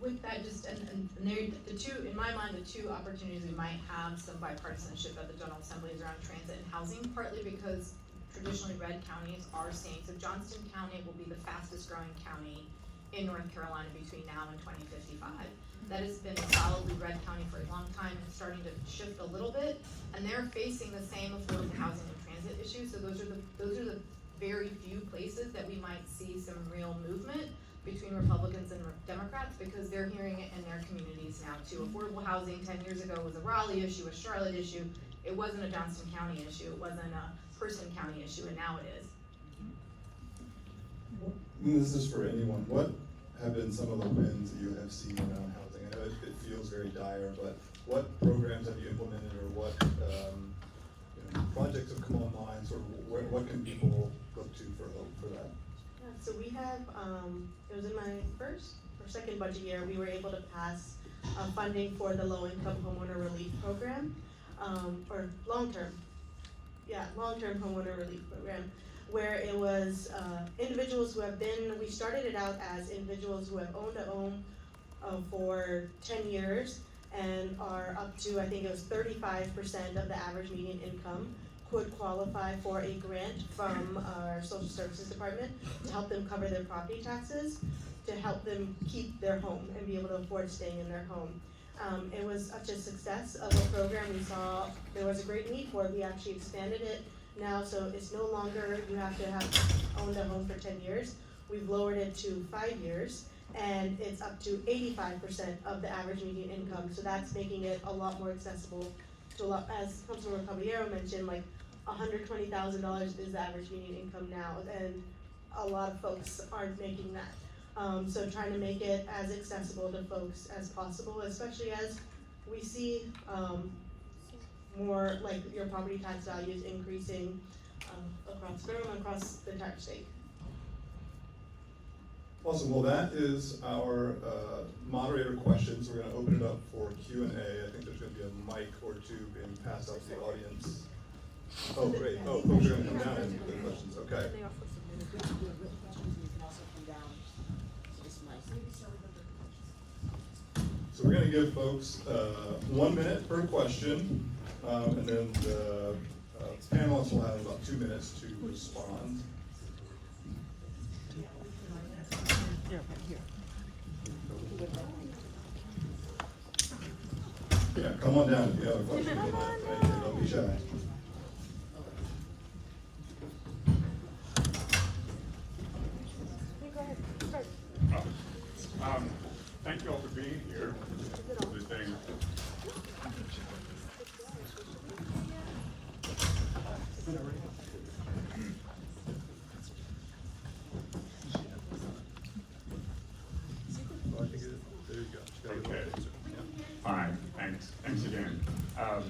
With that, and there, the two, in my mind, the two opportunities we might have some bipartisanship at the General Assembly is around transit and housing, partly because traditionally red counties are saying, so Johnston County will be the fastest growing county in North Carolina between now and 2055. That has been a solidly red county for a long time. It's starting to shift a little bit, and they're facing the same affordable housing and transit issues. So those are the very few places that we might see some real movement between Republicans and Democrats, because they're hearing it in their communities now too. Affordable housing 10 years ago was a Raleigh issue, a Charlotte issue. It wasn't a Johnston County issue. It wasn't a Person County issue, and now it is. And this is for anyone. What have been some of the wins that you have seen around housing? I know it feels very dire, but what programs have you implemented, or what projects have come online? Sort of what can people look to for that? Yeah, so we have, it was in my first or second budget year, we were able to pass funding for the low-income homeowner relief program, or long-term homeowner relief program, where it was individuals who have been, we started it out as individuals who have owned a home for 10 years and are up to, I think it was 35% of the average median income could qualify for a grant from our social services department to help them cover their property taxes, to help them keep their home and be able to afford staying in their home. It was such a success of a program. We saw there was a great need for it. We actually expanded it now, so it's no longer you have to have owned a home for 10 years. We've lowered it to 5 years, and it's up to 85% of the average median income. So that's making it a lot more accessible to a lot, as Councilmember Caballero mentioned, like $120,000 is the average median income now, and a lot of folks aren't making that. So trying to make it as accessible to folks as possible, especially as we see more like your property tax values increasing across Durham, across the entire state. Awesome, well, that is our moderator questions. We're gonna open it up for Q&A. I think there's gonna be a mic or two being passed out to the audience. Oh, great, oh, folks are gonna come down and put questions, okay. So we're gonna give folks 1 minute per question, and then the panelists will have about 2 minutes to respond. Yeah, come on down if you have a question. Don't be shy. Thank you all for being here. This thing. Okay. Fine. Thanks again. A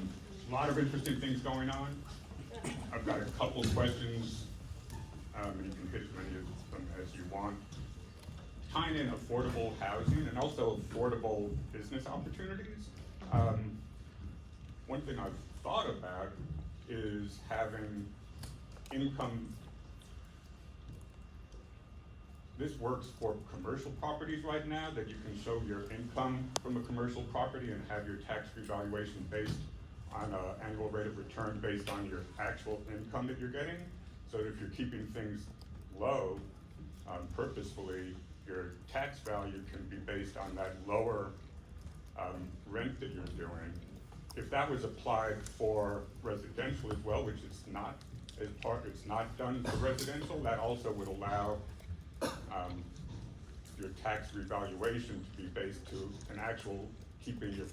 lot of interesting things going on. I've got a couple of questions, and you can hit as many of them as you want. Tying in affordable housing and also affordable business opportunities. One thing I've thought about is having income. This works for commercial properties right now, that you can show your income from a commercial property and have your tax revaluation based on an annual rate of return based on your actual income that you're getting. So if you're keeping things low purposefully, your tax value can be based on that lower rent that you're doing. If that was applied for residential as well, which it's not it's not done for residential, that also would allow your tax revaluation to be based to an actual keeping your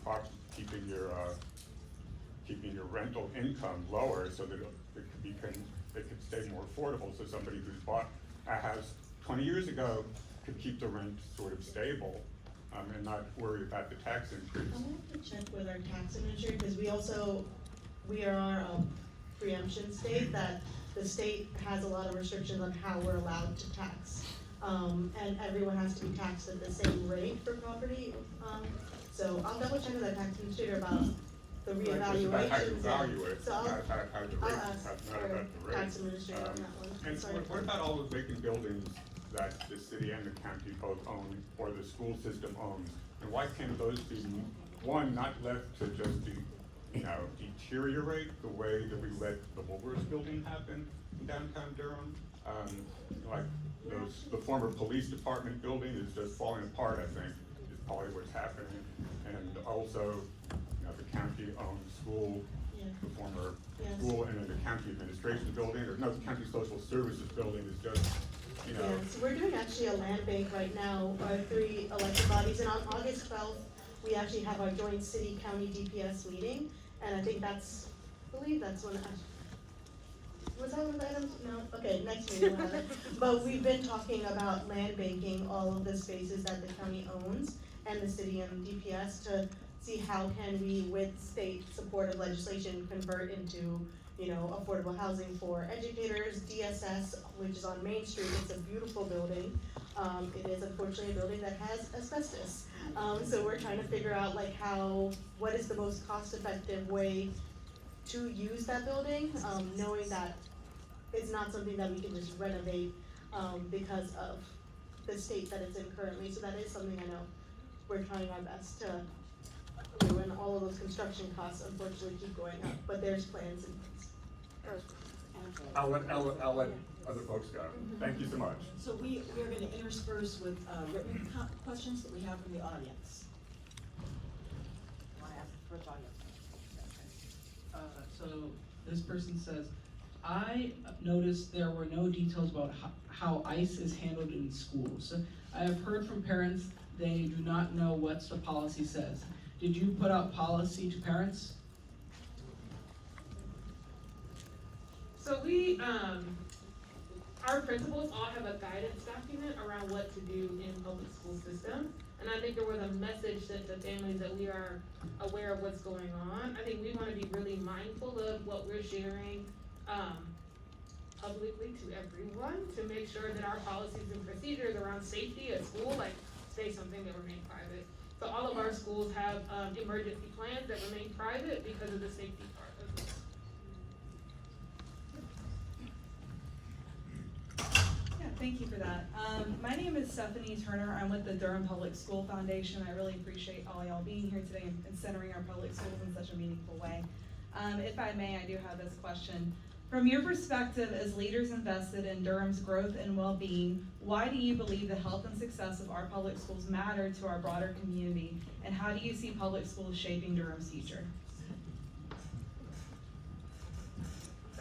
rental income lower, so that it could stay more affordable. So somebody who's bought a house 20 years ago could keep the rent sort of stable and not worry about the tax increase. I'm gonna have to check with our tax administrator, because we are our preemption state, that the state has a lot of restrictions on how we're allowed to tax. And everyone has to be taxed at the same rate for property. So I'll double check with our tax administrator about the reevaluation. About how you value it, So how the rate, ask not about the rate. tax administrator on that one. And Sorry. what about all the vacant buildings that the city and the county both own, or the school system owns? And why can't those be, one, not left to just deteriorate the way that we let the Woolworths building happen in downtown Durham? Like the former police department building is just falling apart, I think, is probably what's happening. And also, the county-owned school, the former school, and then the county administration building, or no, the county social services building is just, Yeah, so we're doing actually a land bank right now, our 3 elected bodies, and on August 12th, we actually have our joint city-county DPS meeting, and I think I believe that's when, was that one of the items? No? Okay, next meeting we'll have it. But we've been talking about land banking all of the spaces that the county owns and the city and DPS to see how can we, with state supportive legislation, convert into, affordable housing for educators. DSS, which is on Main Street, it's a beautiful building. It is unfortunately a building that has asbestos. So we're trying to figure out what is the most cost-effective way to use that building, knowing that it's not something that we can just renovate because of the state that it's in currently. So that is something I know we're trying our best to do, and all of those construction costs unfortunately keep going up, but there's plans in place. I'll let other folks go. Thank you so much. So we are going to intersperse with written questions that we have from the audience. Want to ask the first audience? So this person says, I noticed there were no details about how ICE is handled in schools. I have heard from parents they do not know what the policy says. Did you put out policy to parents? So our principals all have a guidance document around what to do in public school system. And I think there was a message that the families that we are aware of what's going on. I think we want to be really mindful of what we're sharing publicly to everyone to make sure that our policies and procedures around safety at school, like, stay something that remain private. So all of our schools have emergency plans that remain private because of the safety part of this. Yeah, thank you for that. My name is Stephanie Turner. I'm with the Durham Public School Foundation. I really appreciate all y'all being here today and centering our public schools in such a meaningful way. If I may, I do have this question. From your perspective as leaders invested in Durham's growth and well-being, why do you believe the health and success of our public schools matter to our broader community? And how do you see public schools shaping Durham's future?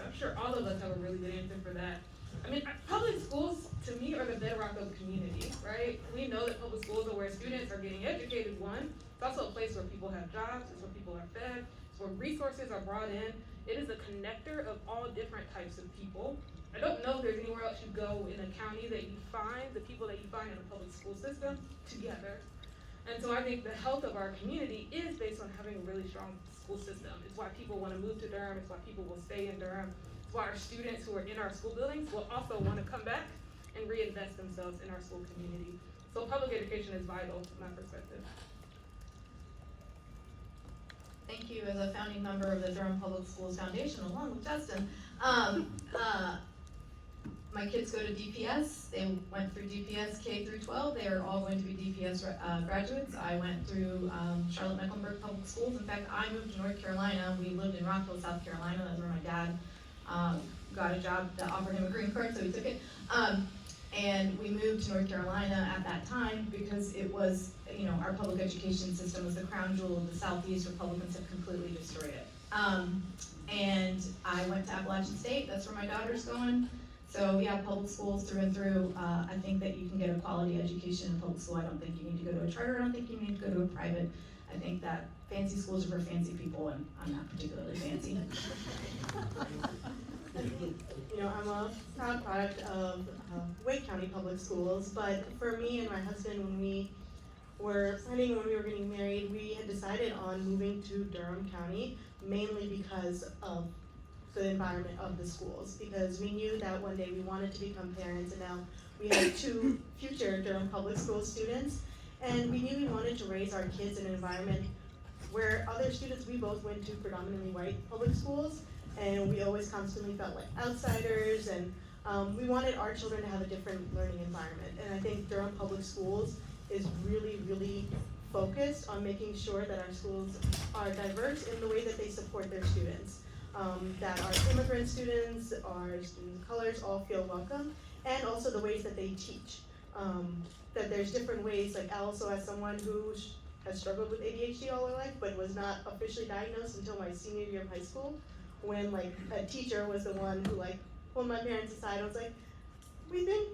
I'm sure all of us have a really good answer for that. I mean, public schools, to me, are the bedrock of the community, right? We know that public schools are where students are getting educated, one. It's also a place where people have jobs, it's where people are fed, it's where resources are brought in. It is a connector of all different types of people. I don't know if there's anywhere else you go in a county that you find the people that you find in a public school system together. And so I think the health of our community is based on having a really strong school system. It's why people want to move to Durham, it's why people will stay in Durham. It's why our students who are in our school buildings will also want to come back and reinvest themselves in our school community. So public education is vital from my perspective. Thank you. As a founding member of the Durham Public Schools Foundation, along with Justin, my kids go to DPS. They went through DPS K through 12. They are all going to be DPS graduates. I went through Charlotte-Mecklenburg Public Schools. In fact, I moved to North Carolina. We lived in Rockville, South Carolina. That's where my dad got a job that offered him a green card, so he took it. And we moved to North Carolina at that time because it was, our public education system was the crown jewel of the Southeast. Republicans have completely destroyed it. And I went to Appalachian State. That's where my daughter's going. So we have public schools through and through. I think that you can get a quality education in public school. I don't think you need to go to a charter. I don't think you need to go to a private. I think that fancy schools are for fancy people, and I'm not particularly fancy. I'm a proud product of Wake County Public Schools, but for me and my husband, when we were getting married, we had decided on moving to Durham County, mainly because of the environment of the schools, because we knew that one day we wanted to become parents, and now we have 2 future Durham Public School students, and we knew we wanted to raise our kids in an environment where other students, we both went to predominantly white public schools, and we always constantly felt like outsiders, and we wanted our children to have a different learning environment. And I think Durham Public Schools is really, really focused on making sure that our schools are diverse in the way that they support their students. That our immigrant students, our students of colors all feel welcome, and also the ways that they teach. That there's different ways, like also as someone who has struggled with ADHD all her life, but was not officially diagnosed until my senior year of high school, when a teacher was the one who pulled my parents aside and was like, we think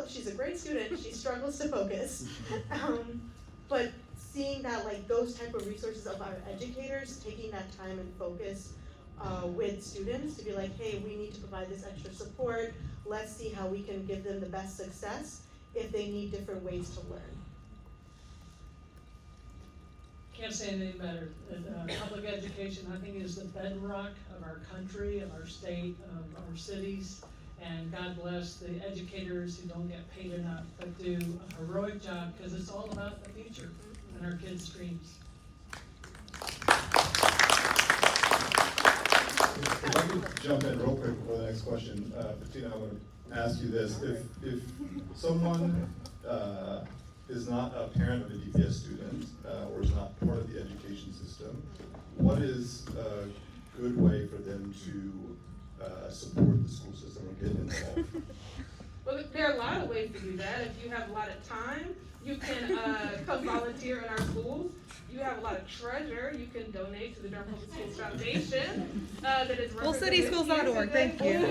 she's a great student, she struggles to focus. But seeing that those type of resources of our educators taking that time and focus with students to be like, hey, we need to provide this extra support, let's see how we can give them the best success if they need different ways to learn. Can't say anything better. Public education, I think, is the bedrock of our country, of our state, of our cities. And God bless the educators who don't get paid enough, but do a heroic job, because it's all about the future and our kids' dreams. If I could jump in real quick for the next question, Bettina, I want to ask you this: if someone is not a parent of a DPS student, or is not part of the education system, what is a good way for them to support the school system or get involved? Well, there are a lot of ways to do that. If you have a lot of time, you can come volunteer in our schools. You have a lot of treasure, you can donate to the Durham Public Schools Foundation, that is FullCitySchools.org, thank you.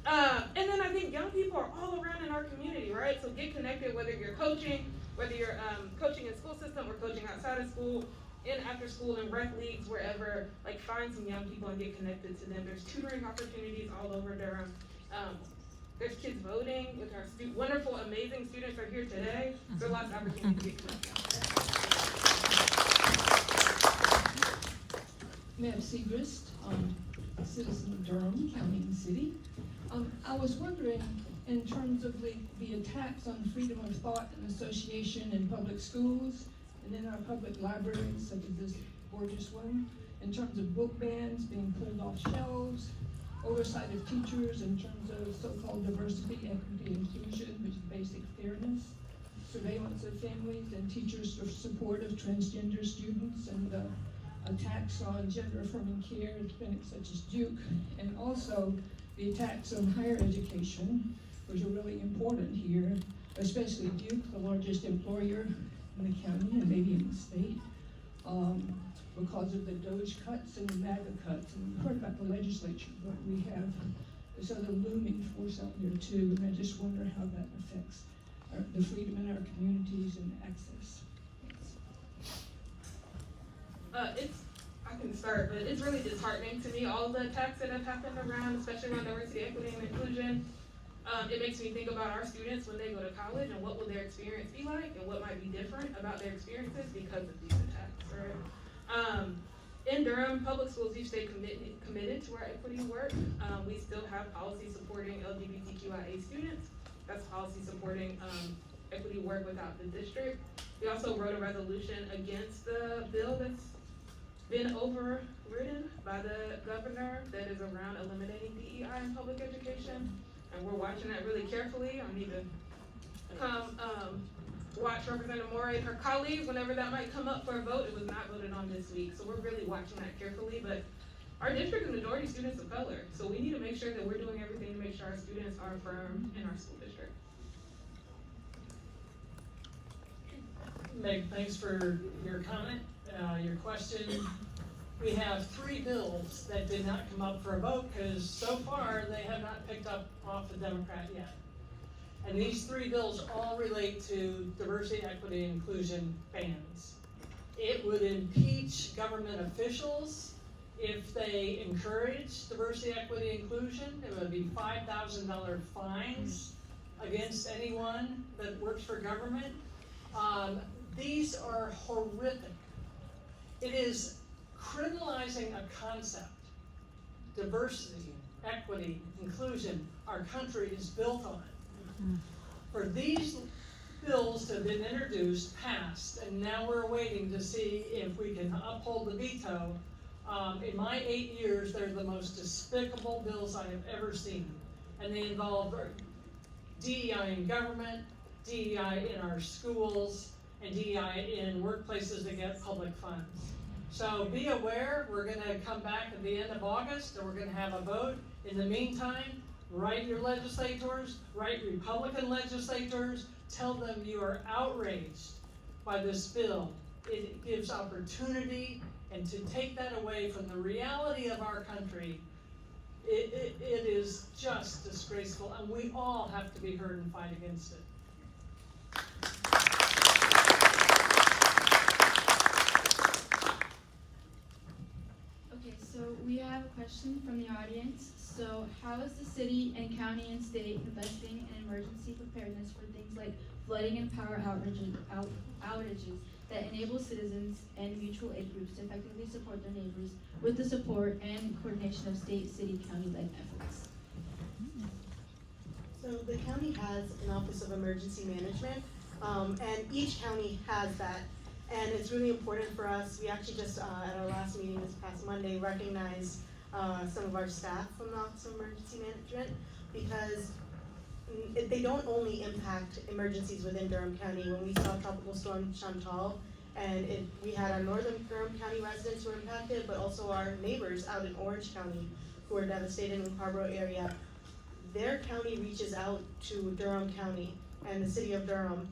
And then I think young people are all around in our community, right? So get connected, whether you're coaching, whether you're coaching in school system or coaching outside of school, in after school and rec leagues, wherever, like find some young people and get connected to them. There's tutoring opportunities all over Durham. There's kids voting with our wonderful, amazing students are here today. There's lots of opportunities to get connected. Matt Segrist, citizen of Durham County and City. I was wondering, in terms of the attacks on freedom of thought and association in public schools and in our public libraries, such as this gorgeous one, in terms of book bans being pulled off shelves, oversight of teachers in terms of so-called diversity, equity, inclusion, which is basic fairness, surveillance of families and teachers' support of transgender students, and attacks on gender-affirming care at clinics such as Duke, and also the attacks on higher education, which are really important here, especially Duke, the largest employer in the county and maybe in the state, because of the Doge cuts and the MAGA cuts. And we've heard about the legislature, but we have this other looming force out there too, and I just wonder how that affects the freedom in our communities and access. I can start, but it's really disheartening to me, all the attacks that have happened around, especially around diversity, equity, and inclusion. It makes me think about our students when they go to college and what will their experience be like and what might be different about their experiences because of these attacks, right? In Durham Public Schools, we've stayed committed to our equity work. We still have policy supporting LGBTQIA students. That's policy supporting equity work without the district. We also wrote a resolution against the bill that's been overridden by the governor that is around eliminating DEI in public education. And we're watching that really carefully. I need to come watch Representative Morey and her colleagues whenever that might come up for a vote. It was not voted on this week, so we're really watching that carefully. But our district is majority students of color, so we need to make sure that we're doing everything to make sure our students are affirmed in our school district. Meg, thanks for your comment, your question. We have 3 bills that did not come up for a vote because so far they have not picked up off the Democrat yet. And these 3 bills all relate to diversity, equity, and inclusion bans. It would impeach government officials if they encourage diversity, equity, inclusion. It would be $5,000 fines against anyone that works for government. These are horrific. It is criminalizing a concept, diversity, equity, inclusion, our country is built on. For these bills to have been introduced, passed, and now we're waiting to see if we can uphold the veto. In my 8 years, they're the most despicable bills I have ever seen. And they involve DEI in government, DEI in our schools, and DEI in workplaces that get public funds. So be aware, we're gonna come back at the end of August, and we're gonna have a vote. In the meantime, write your legislators, write Republican legislators, tell them you are outraged by this bill. It gives opportunity, and to take that away from the reality of our country, it is just disgraceful, and we all have to be heard and fight against it. So we have a question from the audience. So how is the city and county and state investing in emergency preparedness for things like flooding and power outages that enable citizens and mutual aid groups to effectively support their neighbors with the support and coordination of state, city, county-led efforts? So the county has an Office of Emergency Management, and each county has that. And it's really important for us. We actually just, at our last meeting this past Monday, recognized some of our staff from the Office of Emergency Management, because they don't only impact emergencies within Durham County. When we saw Tropical Storm Chantal, and we had our northern Durham County residents who were impacted, but also our neighbors out in Orange County who are devastated in the Harborough area. Their county reaches out to Durham County and the city of Durham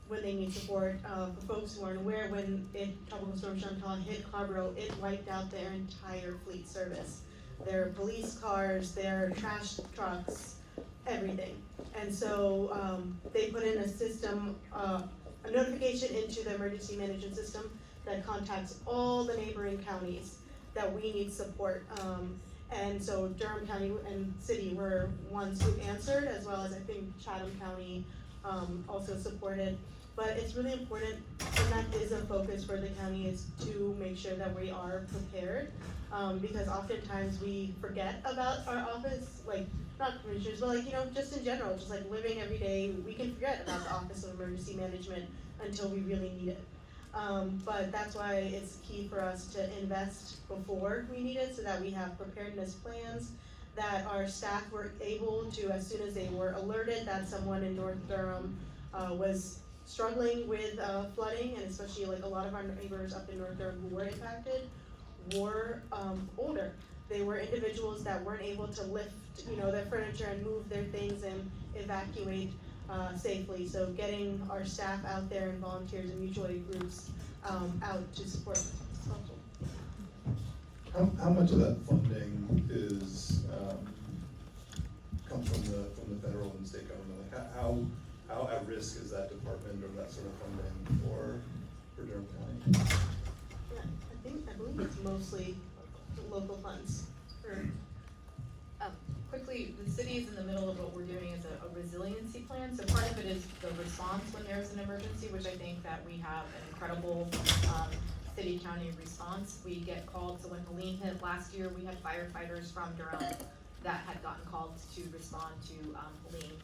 when they need support. For folks who aren't aware, when Tropical Storm Chantal hit Harborough, it wiped out their entire fleet service. Their police cars, their trash trucks, everything. And so they put in a system, a notification into the emergency management system that contacts all the neighboring counties that we need support. And so Durham County and City were ones who answered, as well as I think Chatham County also supported. But it's really important, and that is a focus for the county, is to make sure that we are prepared. Because oftentimes we forget about our office, like not commissioners, but like, you know, just in general, just like living every day, we can forget about the Office of Emergency Management until we really need it. But that's why it's key for us to invest before we need it, so that we have preparedness plans, that our staff were able to, as soon as they were alerted that someone in North Durham was struggling with flooding, and especially like a lot of our neighbors up in North Durham who were impacted were older. They were individuals that weren't able to lift, you know, their furniture and move their things and evacuate safely. So getting our staff out there and volunteers and mutual aid groups out to support is helpful. How much of that funding is comes from the federal and state government? Like how at risk is that department or that sort of funding for Durham County? Yeah, I believe it's mostly local funds. Quickly, the city is in the middle of what we're doing is a resiliency plan. So part of it is the response when there's an emergency, which I think that we have an incredible city-county response. We get called, so when Helene hit last year, we had firefighters from Durham that had gotten called to respond to Helene.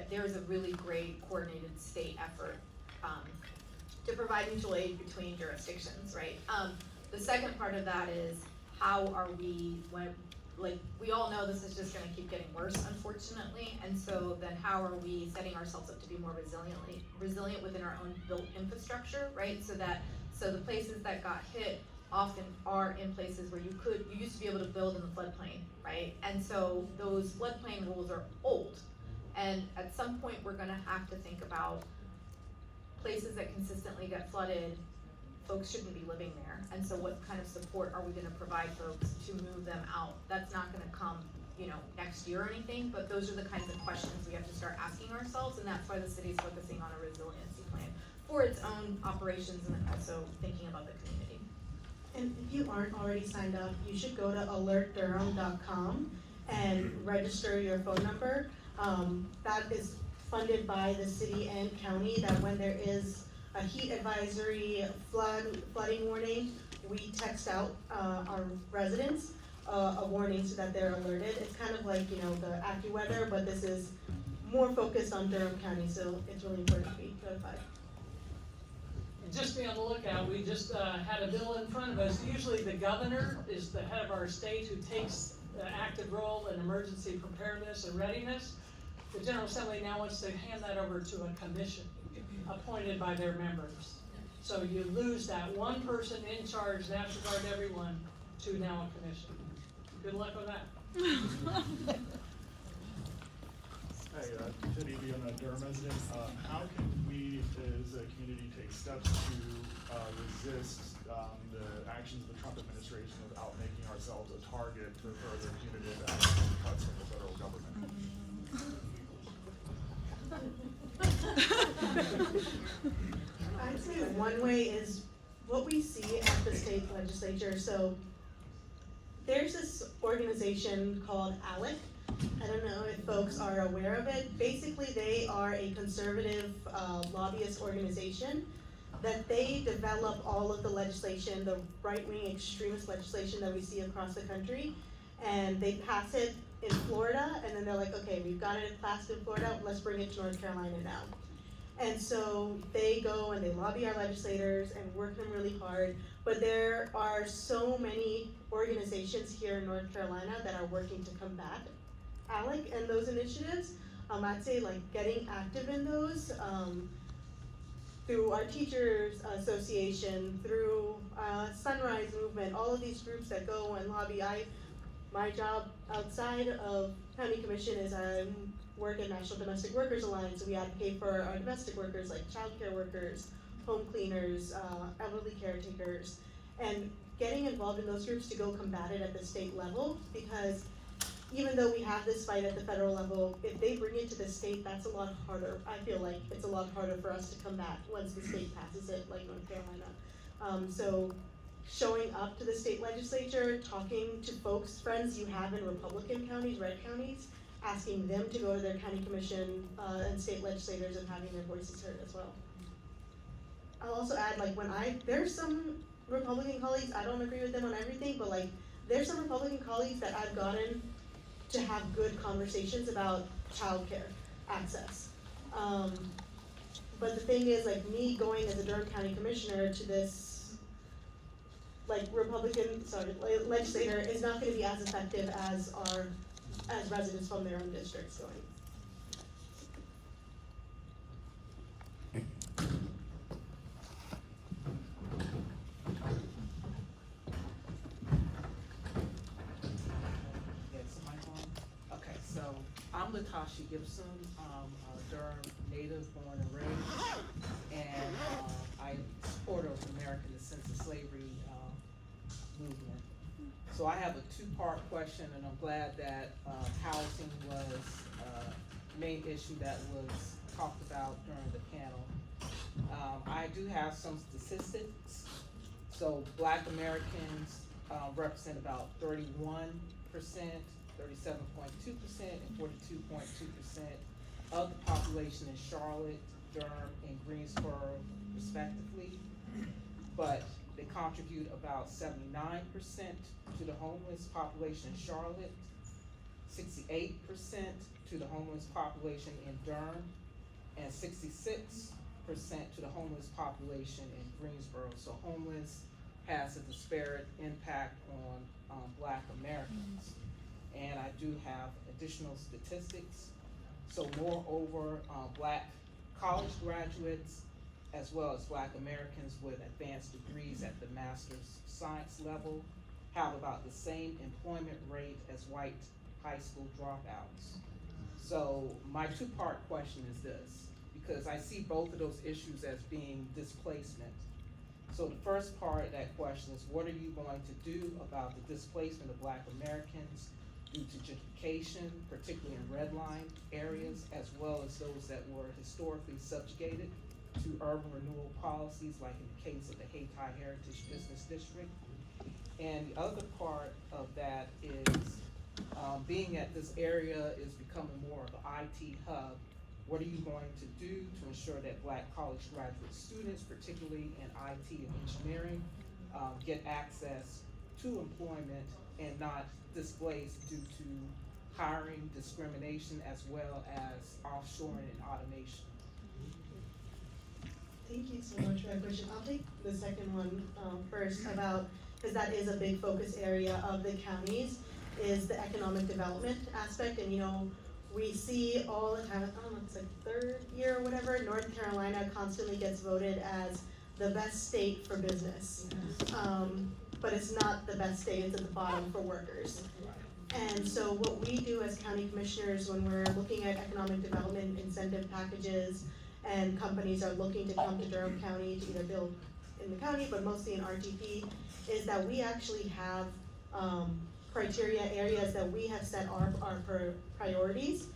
There's a really great coordinated state effort to provide mutual aid between jurisdictions, right? The second part of that is how are we, like we all know this is just gonna keep getting worse, unfortunately, and so then how are we setting ourselves up to be more resilient within our own built infrastructure, right? So the places that got hit often are in places where you used to be able to build in the floodplain, right? And so those floodplain rules are old, and at some point we're gonna have to think about places that consistently get flooded. Folks shouldn't be living there, and so what kind of support are we gonna provide folks to move them out? That's not gonna come, you know, next year or anything, but those are the kinds of questions we have to start asking ourselves, and that's why the city's focusing on a resiliency plan for its own operations and then also thinking about the community. And if you aren't already signed up, you should go to alertdurham.com and register your phone number. That is funded by the city and county, that when there is a heat advisory, flooding warning, we text out our residents a warning so that they're alerted. It's kind of like, you know, the AccuWeather, but this is more focused on Durham County, so it's really important to be notified. And just be on the lookout, we just had a bill in front of us. Usually the governor is the head of our state who takes the active role in emergency preparedness and readiness. The General Assembly now wants to hand that over to a commission appointed by their members. So you lose that one person in charge, National Guard everyone, to now a commission. Good luck with that. Hi, Ted Eby, I'm a Durham resident. How can we as a community take steps to resist the actions of the Trump administration without making ourselves a target for further punitive action and cuts from the federal government? I'd say one way is what we see at the state legislature. So there's this organization called ALEC. I don't know if folks are aware of it. Basically, they are a conservative lobbyist organization that they develop all of the legislation, the right-wing extremist legislation that we see across the country, and they pass it in Florida, and then they're like, okay, we've got it passed in Florida, let's bring it to North Carolina now. And so they go and they lobby our legislators and work them really hard, but there are so many organizations here in North Carolina that are working to combat ALEC and those initiatives. I'd say like getting active in those, through our teachers association, through Sunrise Movement, all of these groups that go and lobby. My job outside of County Commission is I work at National Domestic Workers Alliance. We advocate for our domestic workers like childcare workers, home cleaners, elderly caretakers, and getting involved in those groups to go combat it at the state level, because even though we have this fight at the federal level, if they bring it to the state, that's a lot harder. I feel like it's a lot harder for us to combat once the state passes it, like North Carolina. So showing up to the state legislature, talking to folks, friends you have in Republican counties, red counties, asking them to go to their county commission and state legislators and having their voices heard as well. I'll also add, like, there's some Republican colleagues, I don't agree with them on everything, but like, there's some Republican colleagues that I've gotten to have good conversations about childcare access. But the thing is, like, me going as a Durham County Commissioner to this, like, legislator is not gonna be as effective as residents from their own districts going. I'm Latasha Gibson. I'm a Durham native, born and raised, and I'm a supporter of the American Descent of Slavery movement. So I have a two-part question, and I'm glad that housing was a main issue that was talked about during the panel. I do have some statistics. So Black Americans represent about 31%, 37.2% and 42.2% of the population in Charlotte, Durham, and Greensboro, respectively. But they contribute about 79% to the homeless population in Charlotte, 68% to the homeless population in Durham, and 66% to the homeless population in Greensboro. So homeless has a disparate impact on Black Americans. And I do have additional statistics. So moreover, Black college graduates, as well as Black Americans with advanced degrees at the master's science level, have about the same employment rate as white high school dropouts. So my two-part question is this, because I see both of those issues as being displacement. So the first part of that question is, what are you going to do about the displacement of Black Americans due to gentrification, particularly in redline areas, as well as those that were historically subjugated to urban renewal policies, like in the case of the Hayti Heritage Business District? And the other part of that is, being at this area is becoming more of an IT hub, what are you going to do to ensure that Black college graduate students, particularly in IT and engineering, get access to employment and not displaced due to hiring, discrimination, as well as offshoring and automation? Thank you so much for that question. I'll take the second one first, about, because that is a big focus area of the counties, is the economic development aspect. And you know, we see all the time, I don't know, it's like third year or whatever, North Carolina constantly gets voted as the best state for business. But it's not the best state, it's at the bottom for workers. And so what we do as county commissioners when we're looking at economic development incentive packages, and companies are looking to come to Durham County to either build in the county, but mostly in RTP, is that we actually have criteria areas that we have set our priorities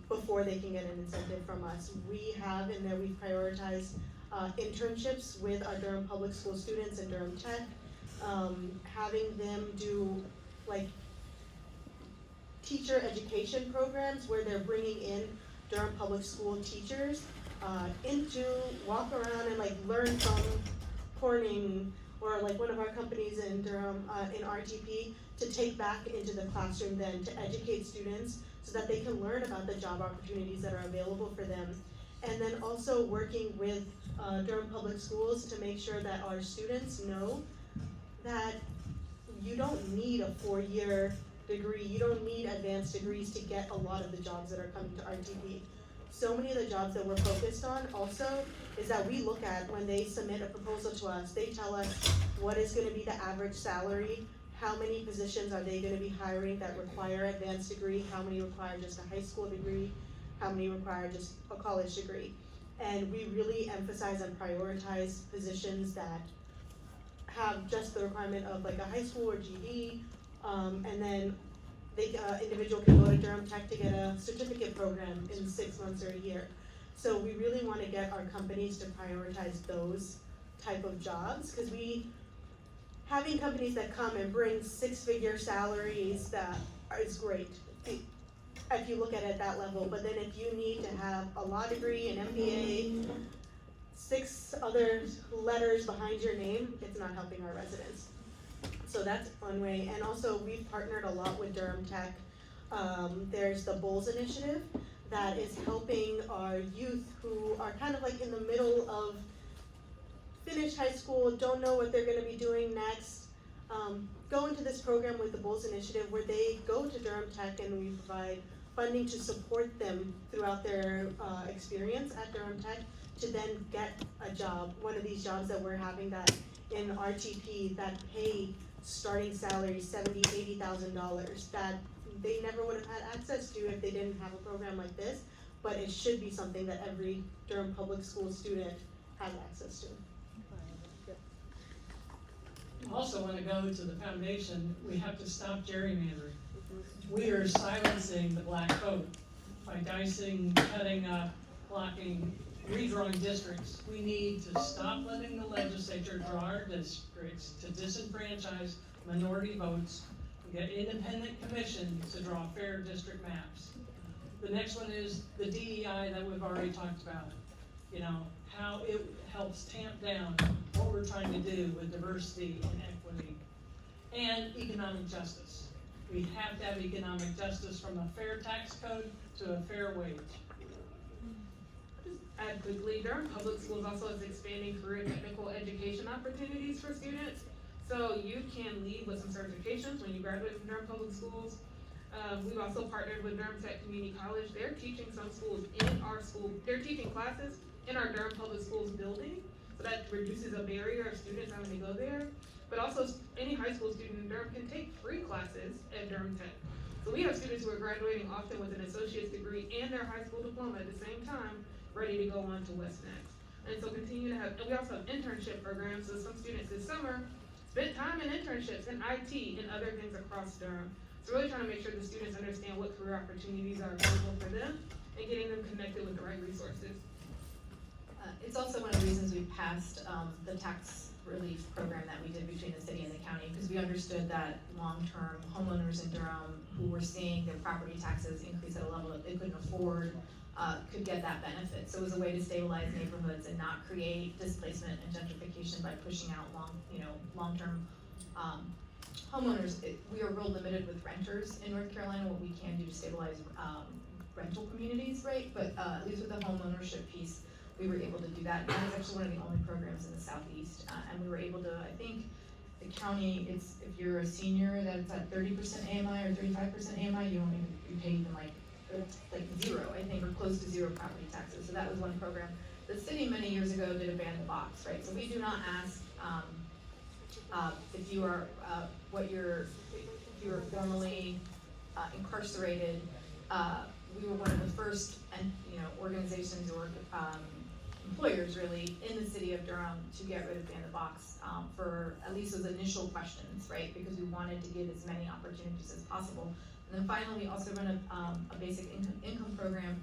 before they can get an incentive from us. We have in there, we've prioritized internships with our Durham Public School students and Durham Tech, having them do like teacher education programs where they're bringing in Durham Public School teachers into walk around and like learn from Corning or like one of our companies in Durham in RTP, to take back into the classroom then to educate students so that they can learn about the job opportunities that are available for them. And then also working with Durham Public Schools to make sure that our students know that you don't need a 4-year degree, you don't need advanced degrees to get a lot of the jobs that are coming to RTP. So many of the jobs that we're focused on also is that we look at when they submit a proposal to us, they tell us what is gonna be the average salary, how many positions are they gonna be hiring that require advanced degree, how many require just a high school degree, how many require just a college degree. And we really emphasize and prioritize positions that have just the requirement of like a high school or GED, and then they, individual can go to Durham Tech to get a certificate program in 6 months or a year. So we really wanna get our companies to prioritize those type of jobs, cause having companies that come and bring 6-figure salaries that is great, if you look at it at that level, but then if you need to have a law degree, an MBA, 6 other letters behind your name, it's not helping our residents. So that's one way, and also we've partnered a lot with Durham Tech. There's the Bowls Initiative that is helping our youth who are kind of like in the middle of finish high school, don't know what they're gonna be doing next. Go into this program with the Bowls Initiative where they go to Durham Tech and we provide funding to support them throughout their experience at Durham Tech to then get a job, one of these jobs that we're having that in RTP that pay starting salaries $70,000, $80,000 that they never would have had access to if they didn't have a program like this, but it should be something that every Durham Public School student has access to. Also want to go to the foundation, we have to stop gerrymandering. We are silencing the black vote by dicing, cutting up, blocking, redrawing districts. We need to stop letting the legislature draw our districts to disenfranchise minority votes, and get independent commissions to draw fair district maps. The next one is the DEI that we've already talked about. You know, how it helps tamp down what we're trying to do with diversity and equity. And economic justice. We have to have economic justice from a fair tax code to a fair wage. Add quickly, Durham Public Schools also is expanding career technical education opportunities for students. So you can leave with some certifications when you graduate from Durham Public Schools. We've also partnered with Durham Tech Community College. They're teaching some schools in our school. They're teaching classes in our Durham Public Schools building. So that reduces a barrier of students having to go there. But also any high school student in Durham can take free classes at Durham Tech. So we have students who are graduating often with an associate's degree and their high school diploma at the same time, ready to go on to what's next. And so continue to have, and we also have internship programs. So some students this summer spent time in internships in IT and other things across Durham. So really trying to make sure the students understand what career opportunities are available for them and getting them connected with the right resources. It's also one of the reasons we passed the tax relief program that we did between the city and the county, because we understood that long-term homeowners in Durham who were seeing their property taxes increase at a level that they couldn't afford could get that benefit. So it was a way to stabilize neighborhoods and not create displacement and gentrification by pushing out long-term homeowners. We are real limited with renters in North Carolina, what we can do to stabilize rental communities, right? But at least with the home ownership piece, we were able to do that. That was actually one of the only programs in the Southeast, and we were able to, I think, the county, it's, if you're a senior, that it's at 30% AMI or 35% AMI, you don't even, you pay even like zero, I think, or close to zero property taxes. So that was one program. The city many years ago did a ban the box, right? So we do not ask if you are if you were formerly incarcerated. We were one of the first organizations or employers really in the city of Durham to get rid of ban the box for at least those initial questions, right? Because we wanted to give as many opportunities as possible. And then finally, we also run a basic income program,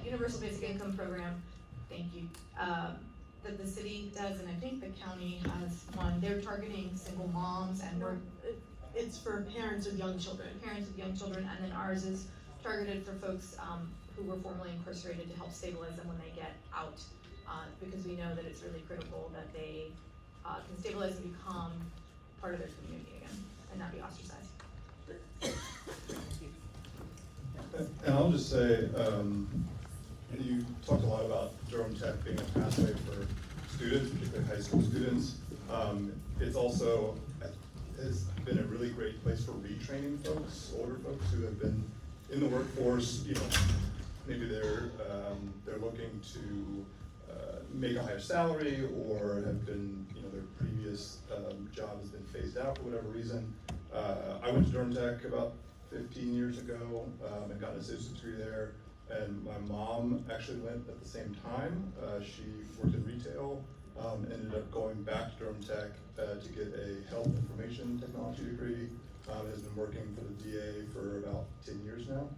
Universal Basic Income Program, thank you, that the city does, and I think the county has one. They're targeting single moms, and it's for parents with young children. Parents with young children, and then ours is targeted for folks who were formerly incarcerated to help stabilize them when they get out, because we know that it's really critical that they can stabilize and become part of their community again and not be ostracized. And I'll just say, you talked a lot about Durham Tech being a pathway for students, particularly high school students. It's also, has been a really great place for retraining folks, older folks who have been in the workforce. You know, maybe they're looking to make a higher salary, or have been, you know, their previous job has been phased out for whatever reason. I went to Durham Tech about 15 years ago and got an associate's degree there. And my mom actually went at the same time. She worked in retail, ended up going back to Durham Tech to get a health information technology degree. Has been working for the DA for about 10 years now.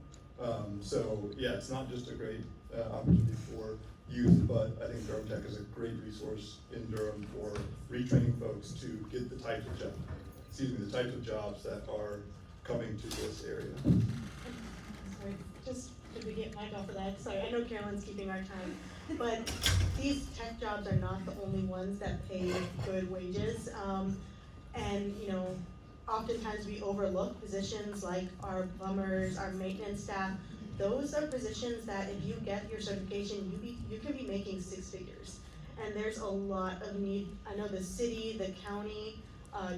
So yeah, it's not just a great opportunity for youth, but I think Durham Tech is a great resource in Durham for retraining folks to get the types of jobs that are coming to this area. Sorry, just to get back off of that, sorry, I know Carolyn's keeping our time, but these tech jobs are not the only ones that pay good wages. And you know, oftentimes we overlook positions like our plumbers, our maintenance staff. Those are positions that if you get your certification, you can be making 6 figures. And there's a lot of need. I know the city, the county,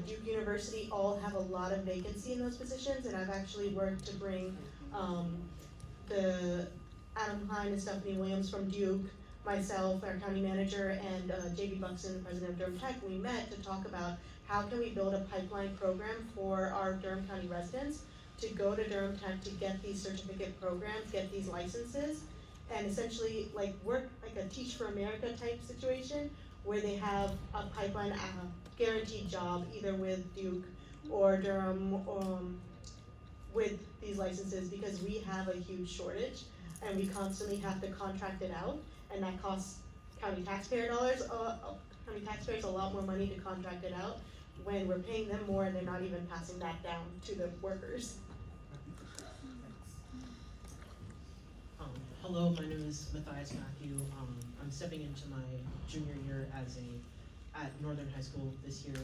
Duke University all have a lot of vacancy in those positions, and I've actually worked to bring the Adam Klein and Stephanie Williams from Duke, myself, our county manager, and J.B. Buxton, the president of Durham Tech. We met to talk about how can we build a pipeline program for our Durham County residents to go to Durham Tech to get these certificate programs, get these licenses, and essentially like work like a Teach for America type situation where they have a pipeline, guaranteed job either with Duke or Durham with these licenses, because we have a huge shortage and we constantly have to contract it out, and that costs county taxpayer dollars, county taxpayers a lot more money to contract it out when we're paying them more and they're not even passing that down to the workers. Hello, my name is Matthias Matthew. I'm stepping into my junior year at Northern High School this year.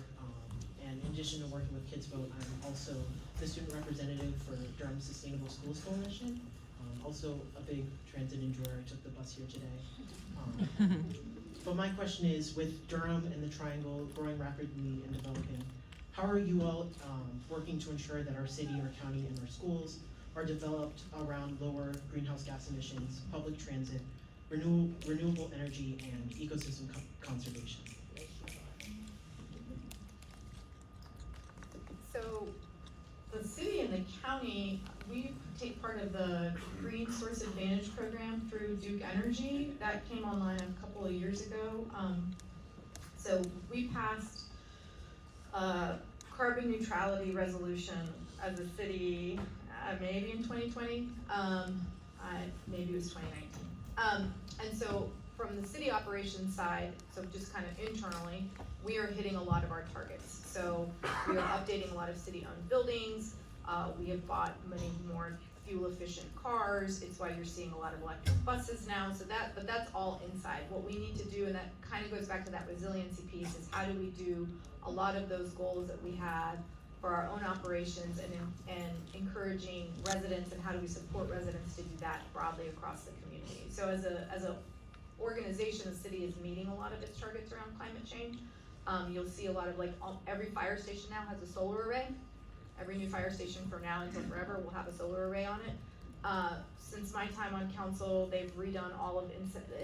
And in addition to working with Kids Vote, I'm also the student representative for Durham Sustainable Schools Coalition. Also a big transit enjoyer. I took the bus here today. But my question is, with Durham and the Triangle growing rapidly and developing, how are you all working to ensure that our city, our county, and our schools are developed around lower greenhouse gas emissions, public transit, renewable energy, and ecosystem conservation? So the city and the county, we take part of the Green Source Advantage program through Duke Energy that came online a couple of years ago. So we passed a carbon neutrality resolution as a city, maybe in 2020, maybe it was 2019. And so from the city operations side, so just kind of internally, we are hitting a lot of our targets. So we are updating a lot of city-owned buildings. We have bought many more fuel-efficient cars. It's why you're seeing a lot of electric buses now. So but that's all inside. What we need to do, and that kind of goes back to that resiliency piece, is how do we do a lot of those goals that we had for our own operations, and encouraging residents, and how do we support residents to do that broadly across the community. So as a organization, the city is meeting a lot of its targets around climate change. You'll see a lot of every fire station now has a solar array. Every new fire station from now until forever will have a solar array on it. Since my time on council, they've redone all of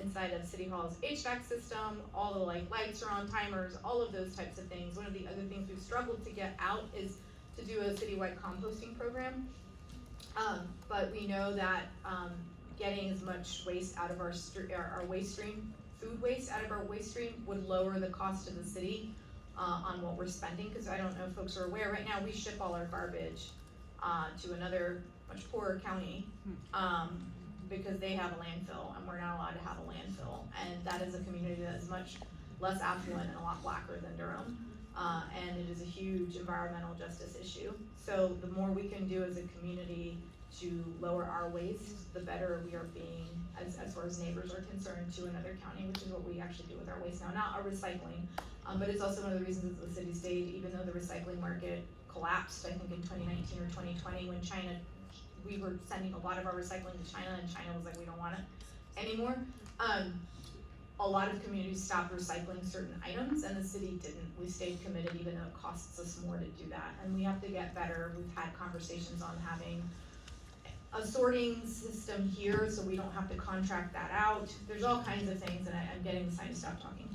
inside of City Hall's HVAC system. All the lights are on timers, all of those types of things. One of the other things we've struggled to get out is to do a citywide composting program. But we know that getting as much waste out of our waste stream, food waste out of our waste stream, would lower the cost to the city on what we're spending. Because I don't know if folks are aware, right now we ship all our garbage to another much poorer county because they have a landfill and we're not allowed to have a landfill. And that is a community that is much less affluent and a lot blacker than Durham. And it is a huge environmental justice issue. So the more we can do as a community to lower our waste, the better we are being as far as neighbors are concerned to another county, which is what we actually do with our waste now. Not our recycling, but it's also one of the reasons that the city stayed, even though the recycling market collapsed, I think in 2019 or 2020 when China, we were sending a lot of our recycling to China and China was like, we don't want it anymore. a lot of communities stopped recycling certain items and the city didn't. We stayed committed even though it costs us more to do that. And we have to get better. We've had conversations on having a sorting system here so we don't have to contract that out. There's all kinds of things, and I'm getting the sign to stop talking.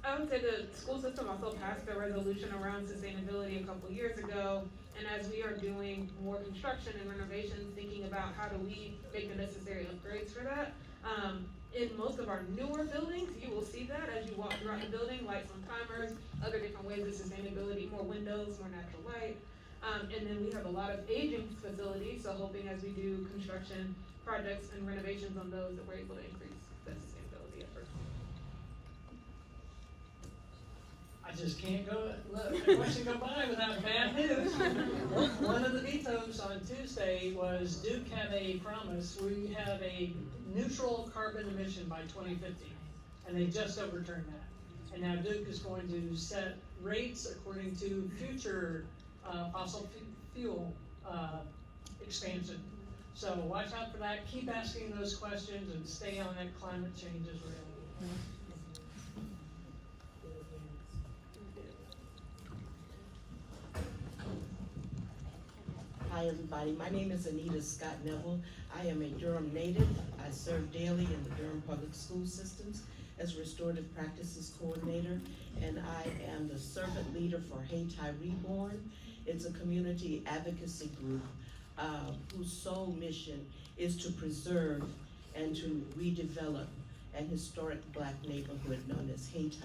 I would say the school system also passed a resolution around sustainability a couple years ago, and as we are doing more construction and renovations, thinking about how do we make the necessary upgrades for that. In most of our newer buildings, you will see that as you walk throughout the building, lights on timers, other different ways of sustainability, more windows, more natural light. And then we have a lot of aging facilities, so hoping as we do construction projects and renovations on those that we're able to increase the sustainability efforts. I just can't let a question go by without bad news. One of the vetoes on Tuesday was Duke had a promise, we have a neutral carbon emission by 2050, and they just overturned that. And now Duke is going to set rates according to future fossil fuel expansion. So watch out for that, keep asking those questions, and stay on that climate change is real. Hi everybody, my name is Anita Scott Neville. I am a Durham native. I serve daily in the Durham Public School Systems as Restorative Practices Coordinator, and I am the servant leader for Hayti Reborn. It's a community advocacy group whose sole mission is to preserve and to redevelop an historic Black neighborhood known as Hayti.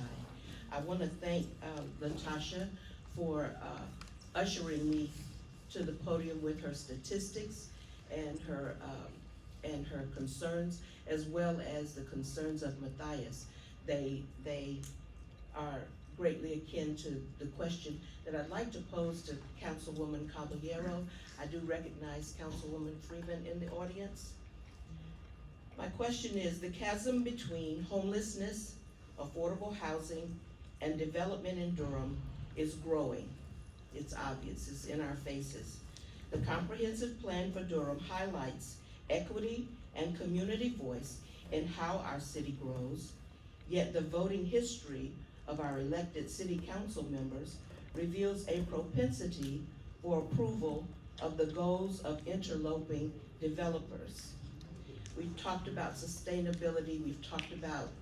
I want to thank Latasha for ushering me to the podium with her statistics and her concerns, as well as the concerns of Matthias. They are greatly akin to the question that I'd like to pose to Councilwoman Caballero. I do recognize Councilwoman Freeman in the audience. My question is, the chasm between homelessness, affordable housing, and development in Durham is growing. It's obvious, it's in our faces. The comprehensive plan for Durham highlights equity and community voice in how our city grows, yet the voting history of our elected city council members reveals a propensity for approval of the goals of interloping developers. We've talked about sustainability, we've talked about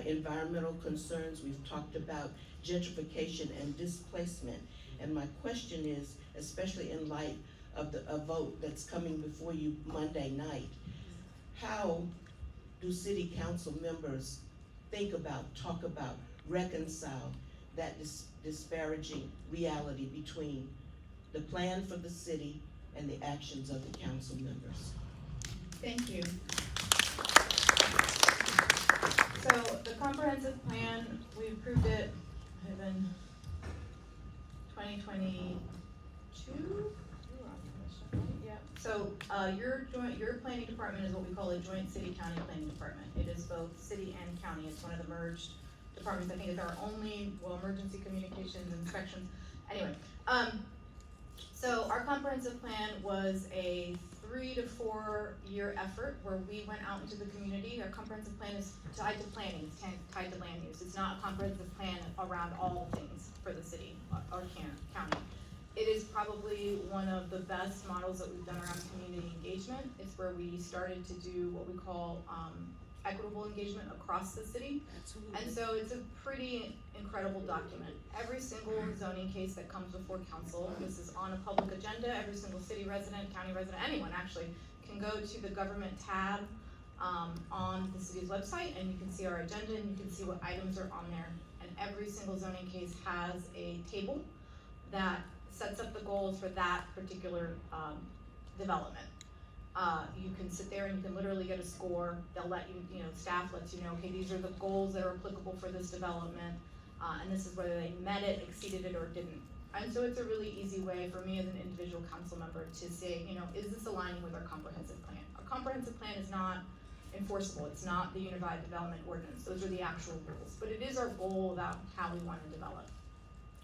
environmental concerns, we've talked about gentrification and displacement. And my question is, especially in light of a vote that's coming before you Monday night, how do city council members think about, talk about, reconcile that disparaging reality between the plan for the city and the actions of the council members? Thank you. So the comprehensive plan, we approved it in 2022. Yeah. So your planning department is what we call a joint city-county planning department. It is both city and county. It's one of the merged departments. I think it's our only, emergency communications, inspections. Anyway, so our comprehensive plan was a 3 to 4 year effort where we went out into the community. Our comprehensive plan is tied to planning, it's tied to land use. It's not a comprehensive plan around all things for the city or county. It is probably one of the best models that we've done around community engagement. It's where we started to do what we call equitable engagement across the city. Absolutely. And so it's a pretty incredible document. Every single zoning case that comes before council, this is on a public agenda. Every single city resident, county resident, anyone actually can go to the government tab on the city's website, and you can see our agenda and you can see what items are on there. And every single zoning case has a table that sets up the goals for that particular development. You can sit there and you can literally get a score. They'll let you, staff lets you know, okay, these are the goals that are applicable for this development, and this is whether they met it, exceeded it, or didn't. And so it's a really easy way for me as an individual council member to say, is this aligning with our comprehensive plan? Our comprehensive plan is not enforceable. It's not the Unified Development Ordinance. Those are the actual rules. But it is our goal about how we want to develop.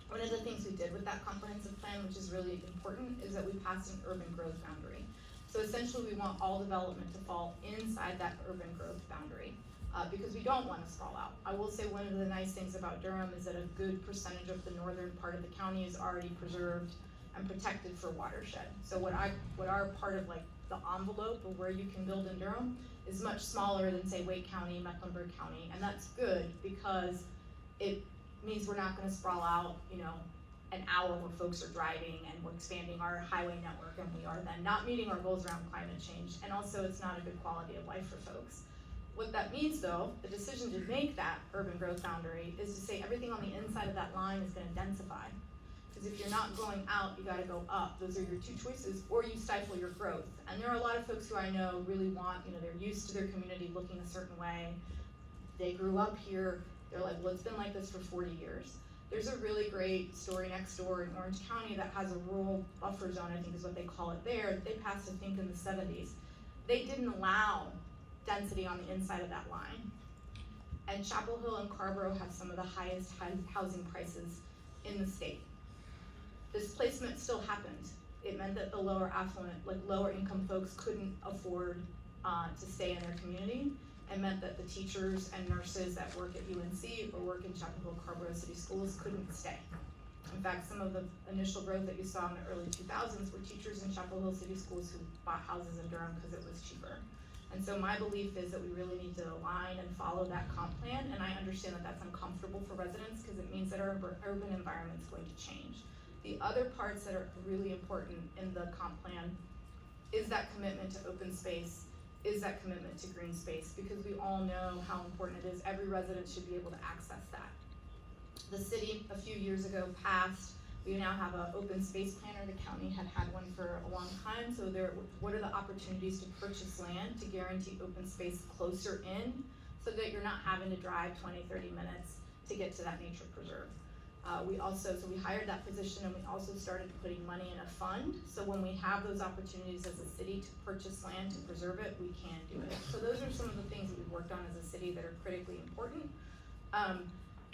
One of the things we did with that comprehensive plan, which is really important, is that we passed an urban growth boundary. So essentially we want all development to fall inside that urban growth boundary, because we don't want to sprawl out. I will say one of the nice things about Durham is that a good percentage of the northern part of the county is already preserved and protected for watershed. So what our part of like the envelope of where you can build in Durham is much smaller than say Wake County, Mecklenburg County, and that's good because it means we're not gonna sprawl out, you know, an hour where folks are driving and we're expanding our highway network and we are then not meeting our goals around climate change, and also it's not a good quality of life for folks. What that means though, the decision to make that urban growth boundary is to say everything on the inside of that line is gonna densify. Because if you're not going out, you gotta go up. Those are your two choices, or you stifle your growth. And there are a lot of folks who I know really want, you know, they're used to their community looking a certain way. They grew up here, they're like, well, it's been like this for 40 years. There's a really great story next door in Orange County that has a rural buffer zone, I think is what they call it there. They passed, I think, in the 70s. They didn't allow density on the inside of that line. And Chapel Hill and Carrboro have some of the highest housing prices in the state. Displacement still happened. It meant that the lower affluent, like lower income folks couldn't afford to stay in their community, and meant that the teachers and nurses that work at UNC or work in Chapel Hill, Carrboro City Schools couldn't stay. In fact, some of the initial growth that you saw in the early 2000s were teachers in Chapel Hill City Schools who bought houses in Durham because it was cheaper. And so my belief is that we really need to align and follow that comp plan, and I understand that that's uncomfortable for residents because it means that our urban environment is going to change. The other parts that are really important in the comp plan is that commitment to open space, is that commitment to green space, because we all know how important it is. Every resident should be able to access that. The city a few years ago passed, we now have an open space planner. The county had had one for a long time. So what are the opportunities to purchase land to guarantee open space closer in so that you're not having to drive 20, 30 minutes to get to that nature preserve. So we hired that position, and we also started putting money in a fund. So when we have those opportunities as a city to purchase land to preserve it, we can do it. So those are some of the things that we've worked on as a city that are critically important.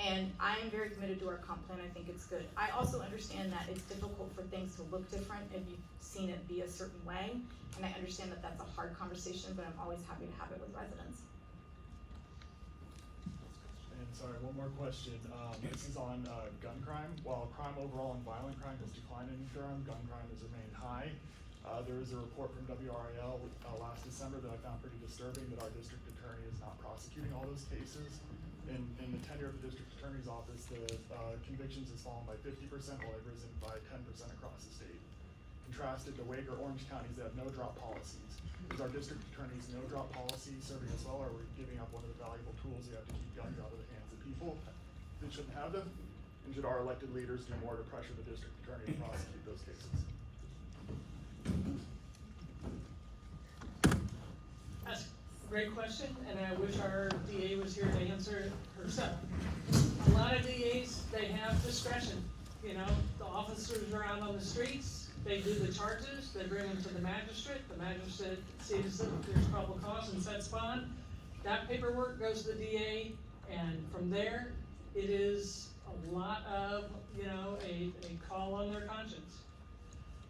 And I am very committed to our comp plan. I think it's good. I also understand that it's difficult for things to look different if you've seen it be a certain way. And I understand that that's a hard conversation, but I'm always happy to have it with residents. And sorry, one more question. This is on gun crime. While crime overall and violent crime has declined in Durham, gun crime has remained high. There was a report from WRAL last December that I found pretty disturbing, that our district attorney is not prosecuting all those cases. In the tenure of the district attorney's office, the convictions has fallen by 50%, while they've risen by 10% across the state. Contrasted to Wake or Orange counties that have no drop policies. Is our district attorney's no drop policy serving us well, or are we giving up one of the valuable tools we have to keep guns out of the hands of people that shouldn't have them? And should our elected leaders do more to pressure the district attorney to prosecute those cases? That's a great question, and I wish our DA was here to answer it herself. A lot of DAs, they have discretion. You know, the officers are out on the streets, they do the charges, they bring them to the magistrate sees that there's probable cause and sets bond. That paperwork goes to the DA, and from there, it is a lot of, you know, a call on their conscience.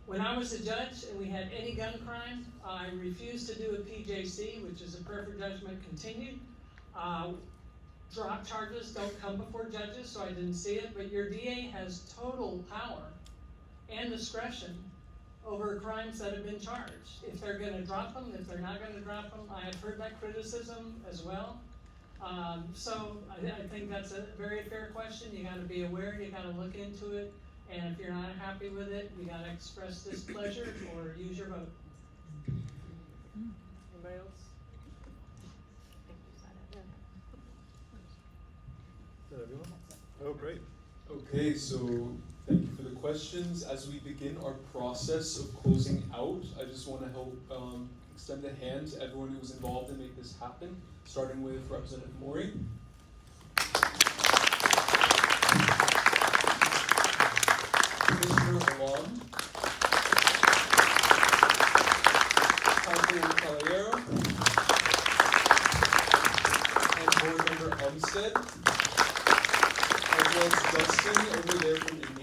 When I was a judge and we had any gun crime, I refused to do a PJC, which is a prayer for judgment continued. Drop charges don't come before judges, so I didn't see it, but your DA has total power and discretion over crimes that have been charged. If they're gonna drop them, if they're not gonna drop them, I have heard that criticism as well. So I think that's a very fair question. You gotta be aware, you gotta look into it, and if you're not happy with it, you gotta express displeasure or use your vote. Anybody else? Is that everyone? Oh, great. Okay, so thank you for the questions. As we begin our process of closing out, I just want to help extend a hand to everyone who was involved in making this happen, starting with Representative Morey. Commissioner Allam. Councilor Caballero. And Board Member Umstead. As well as Justin over there from Indy.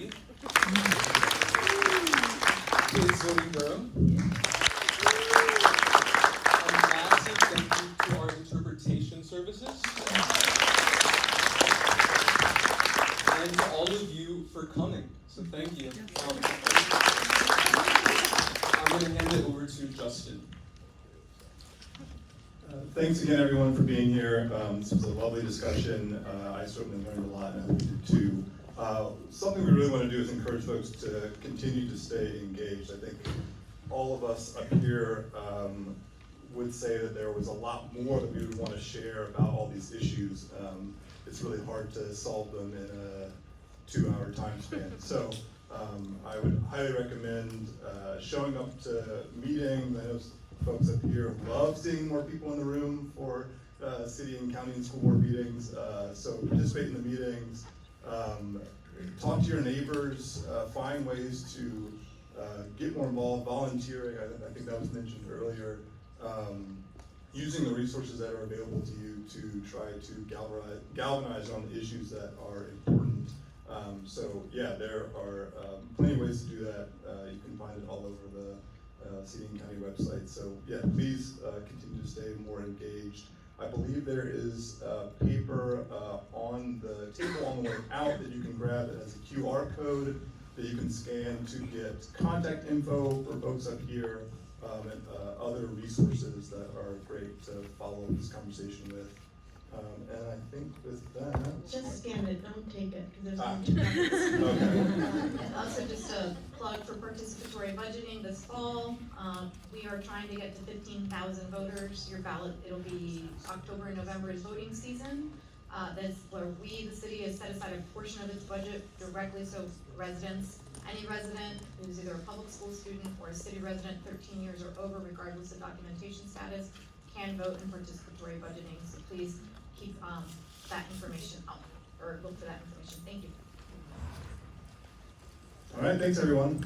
Justin. Thanks again, everyone, for being here. This was a lovely discussion. I certainly learned a lot, and I hope you did too. Something we really want to do is encourage folks to continue to stay engaged. I think all of us up here would say that there was a lot more that we would want to share about all these issues. It's really hard to solve them in a 2-hour time span. So I would highly recommend showing up to meetings. I know folks up here love seeing more people in the room for city and county and school board meetings. So participate in the meetings, talk to your neighbors, find ways to get more involved, volunteering. I think that was mentioned earlier. Using the resources that are available to you to try to galvanize on the issues that are important. So yeah, there are plenty of ways to do that. You can find it all over the city and county website. So yeah, please continue to stay more engaged. I believe there is a paper on the table on the way out that you can grab that has a QR code that you can scan to get contact info for folks up here and other resources that are great to follow this conversation with. And I think with that... Just scan it, don't take it, because there's no two Okay. And also just a plug for participatory budgeting this fall. We are trying to get to 15,000 voters. Your ballot, it'll be October and November is voting season. That's where we, the city, has set aside a portion of its budget directly so residents, any resident who's either a public school student or a city resident 13 years or over, regardless of documentation status, can vote in participatory budgeting. So please keep that information up, or look for that information. Thank you. All right, thanks everyone.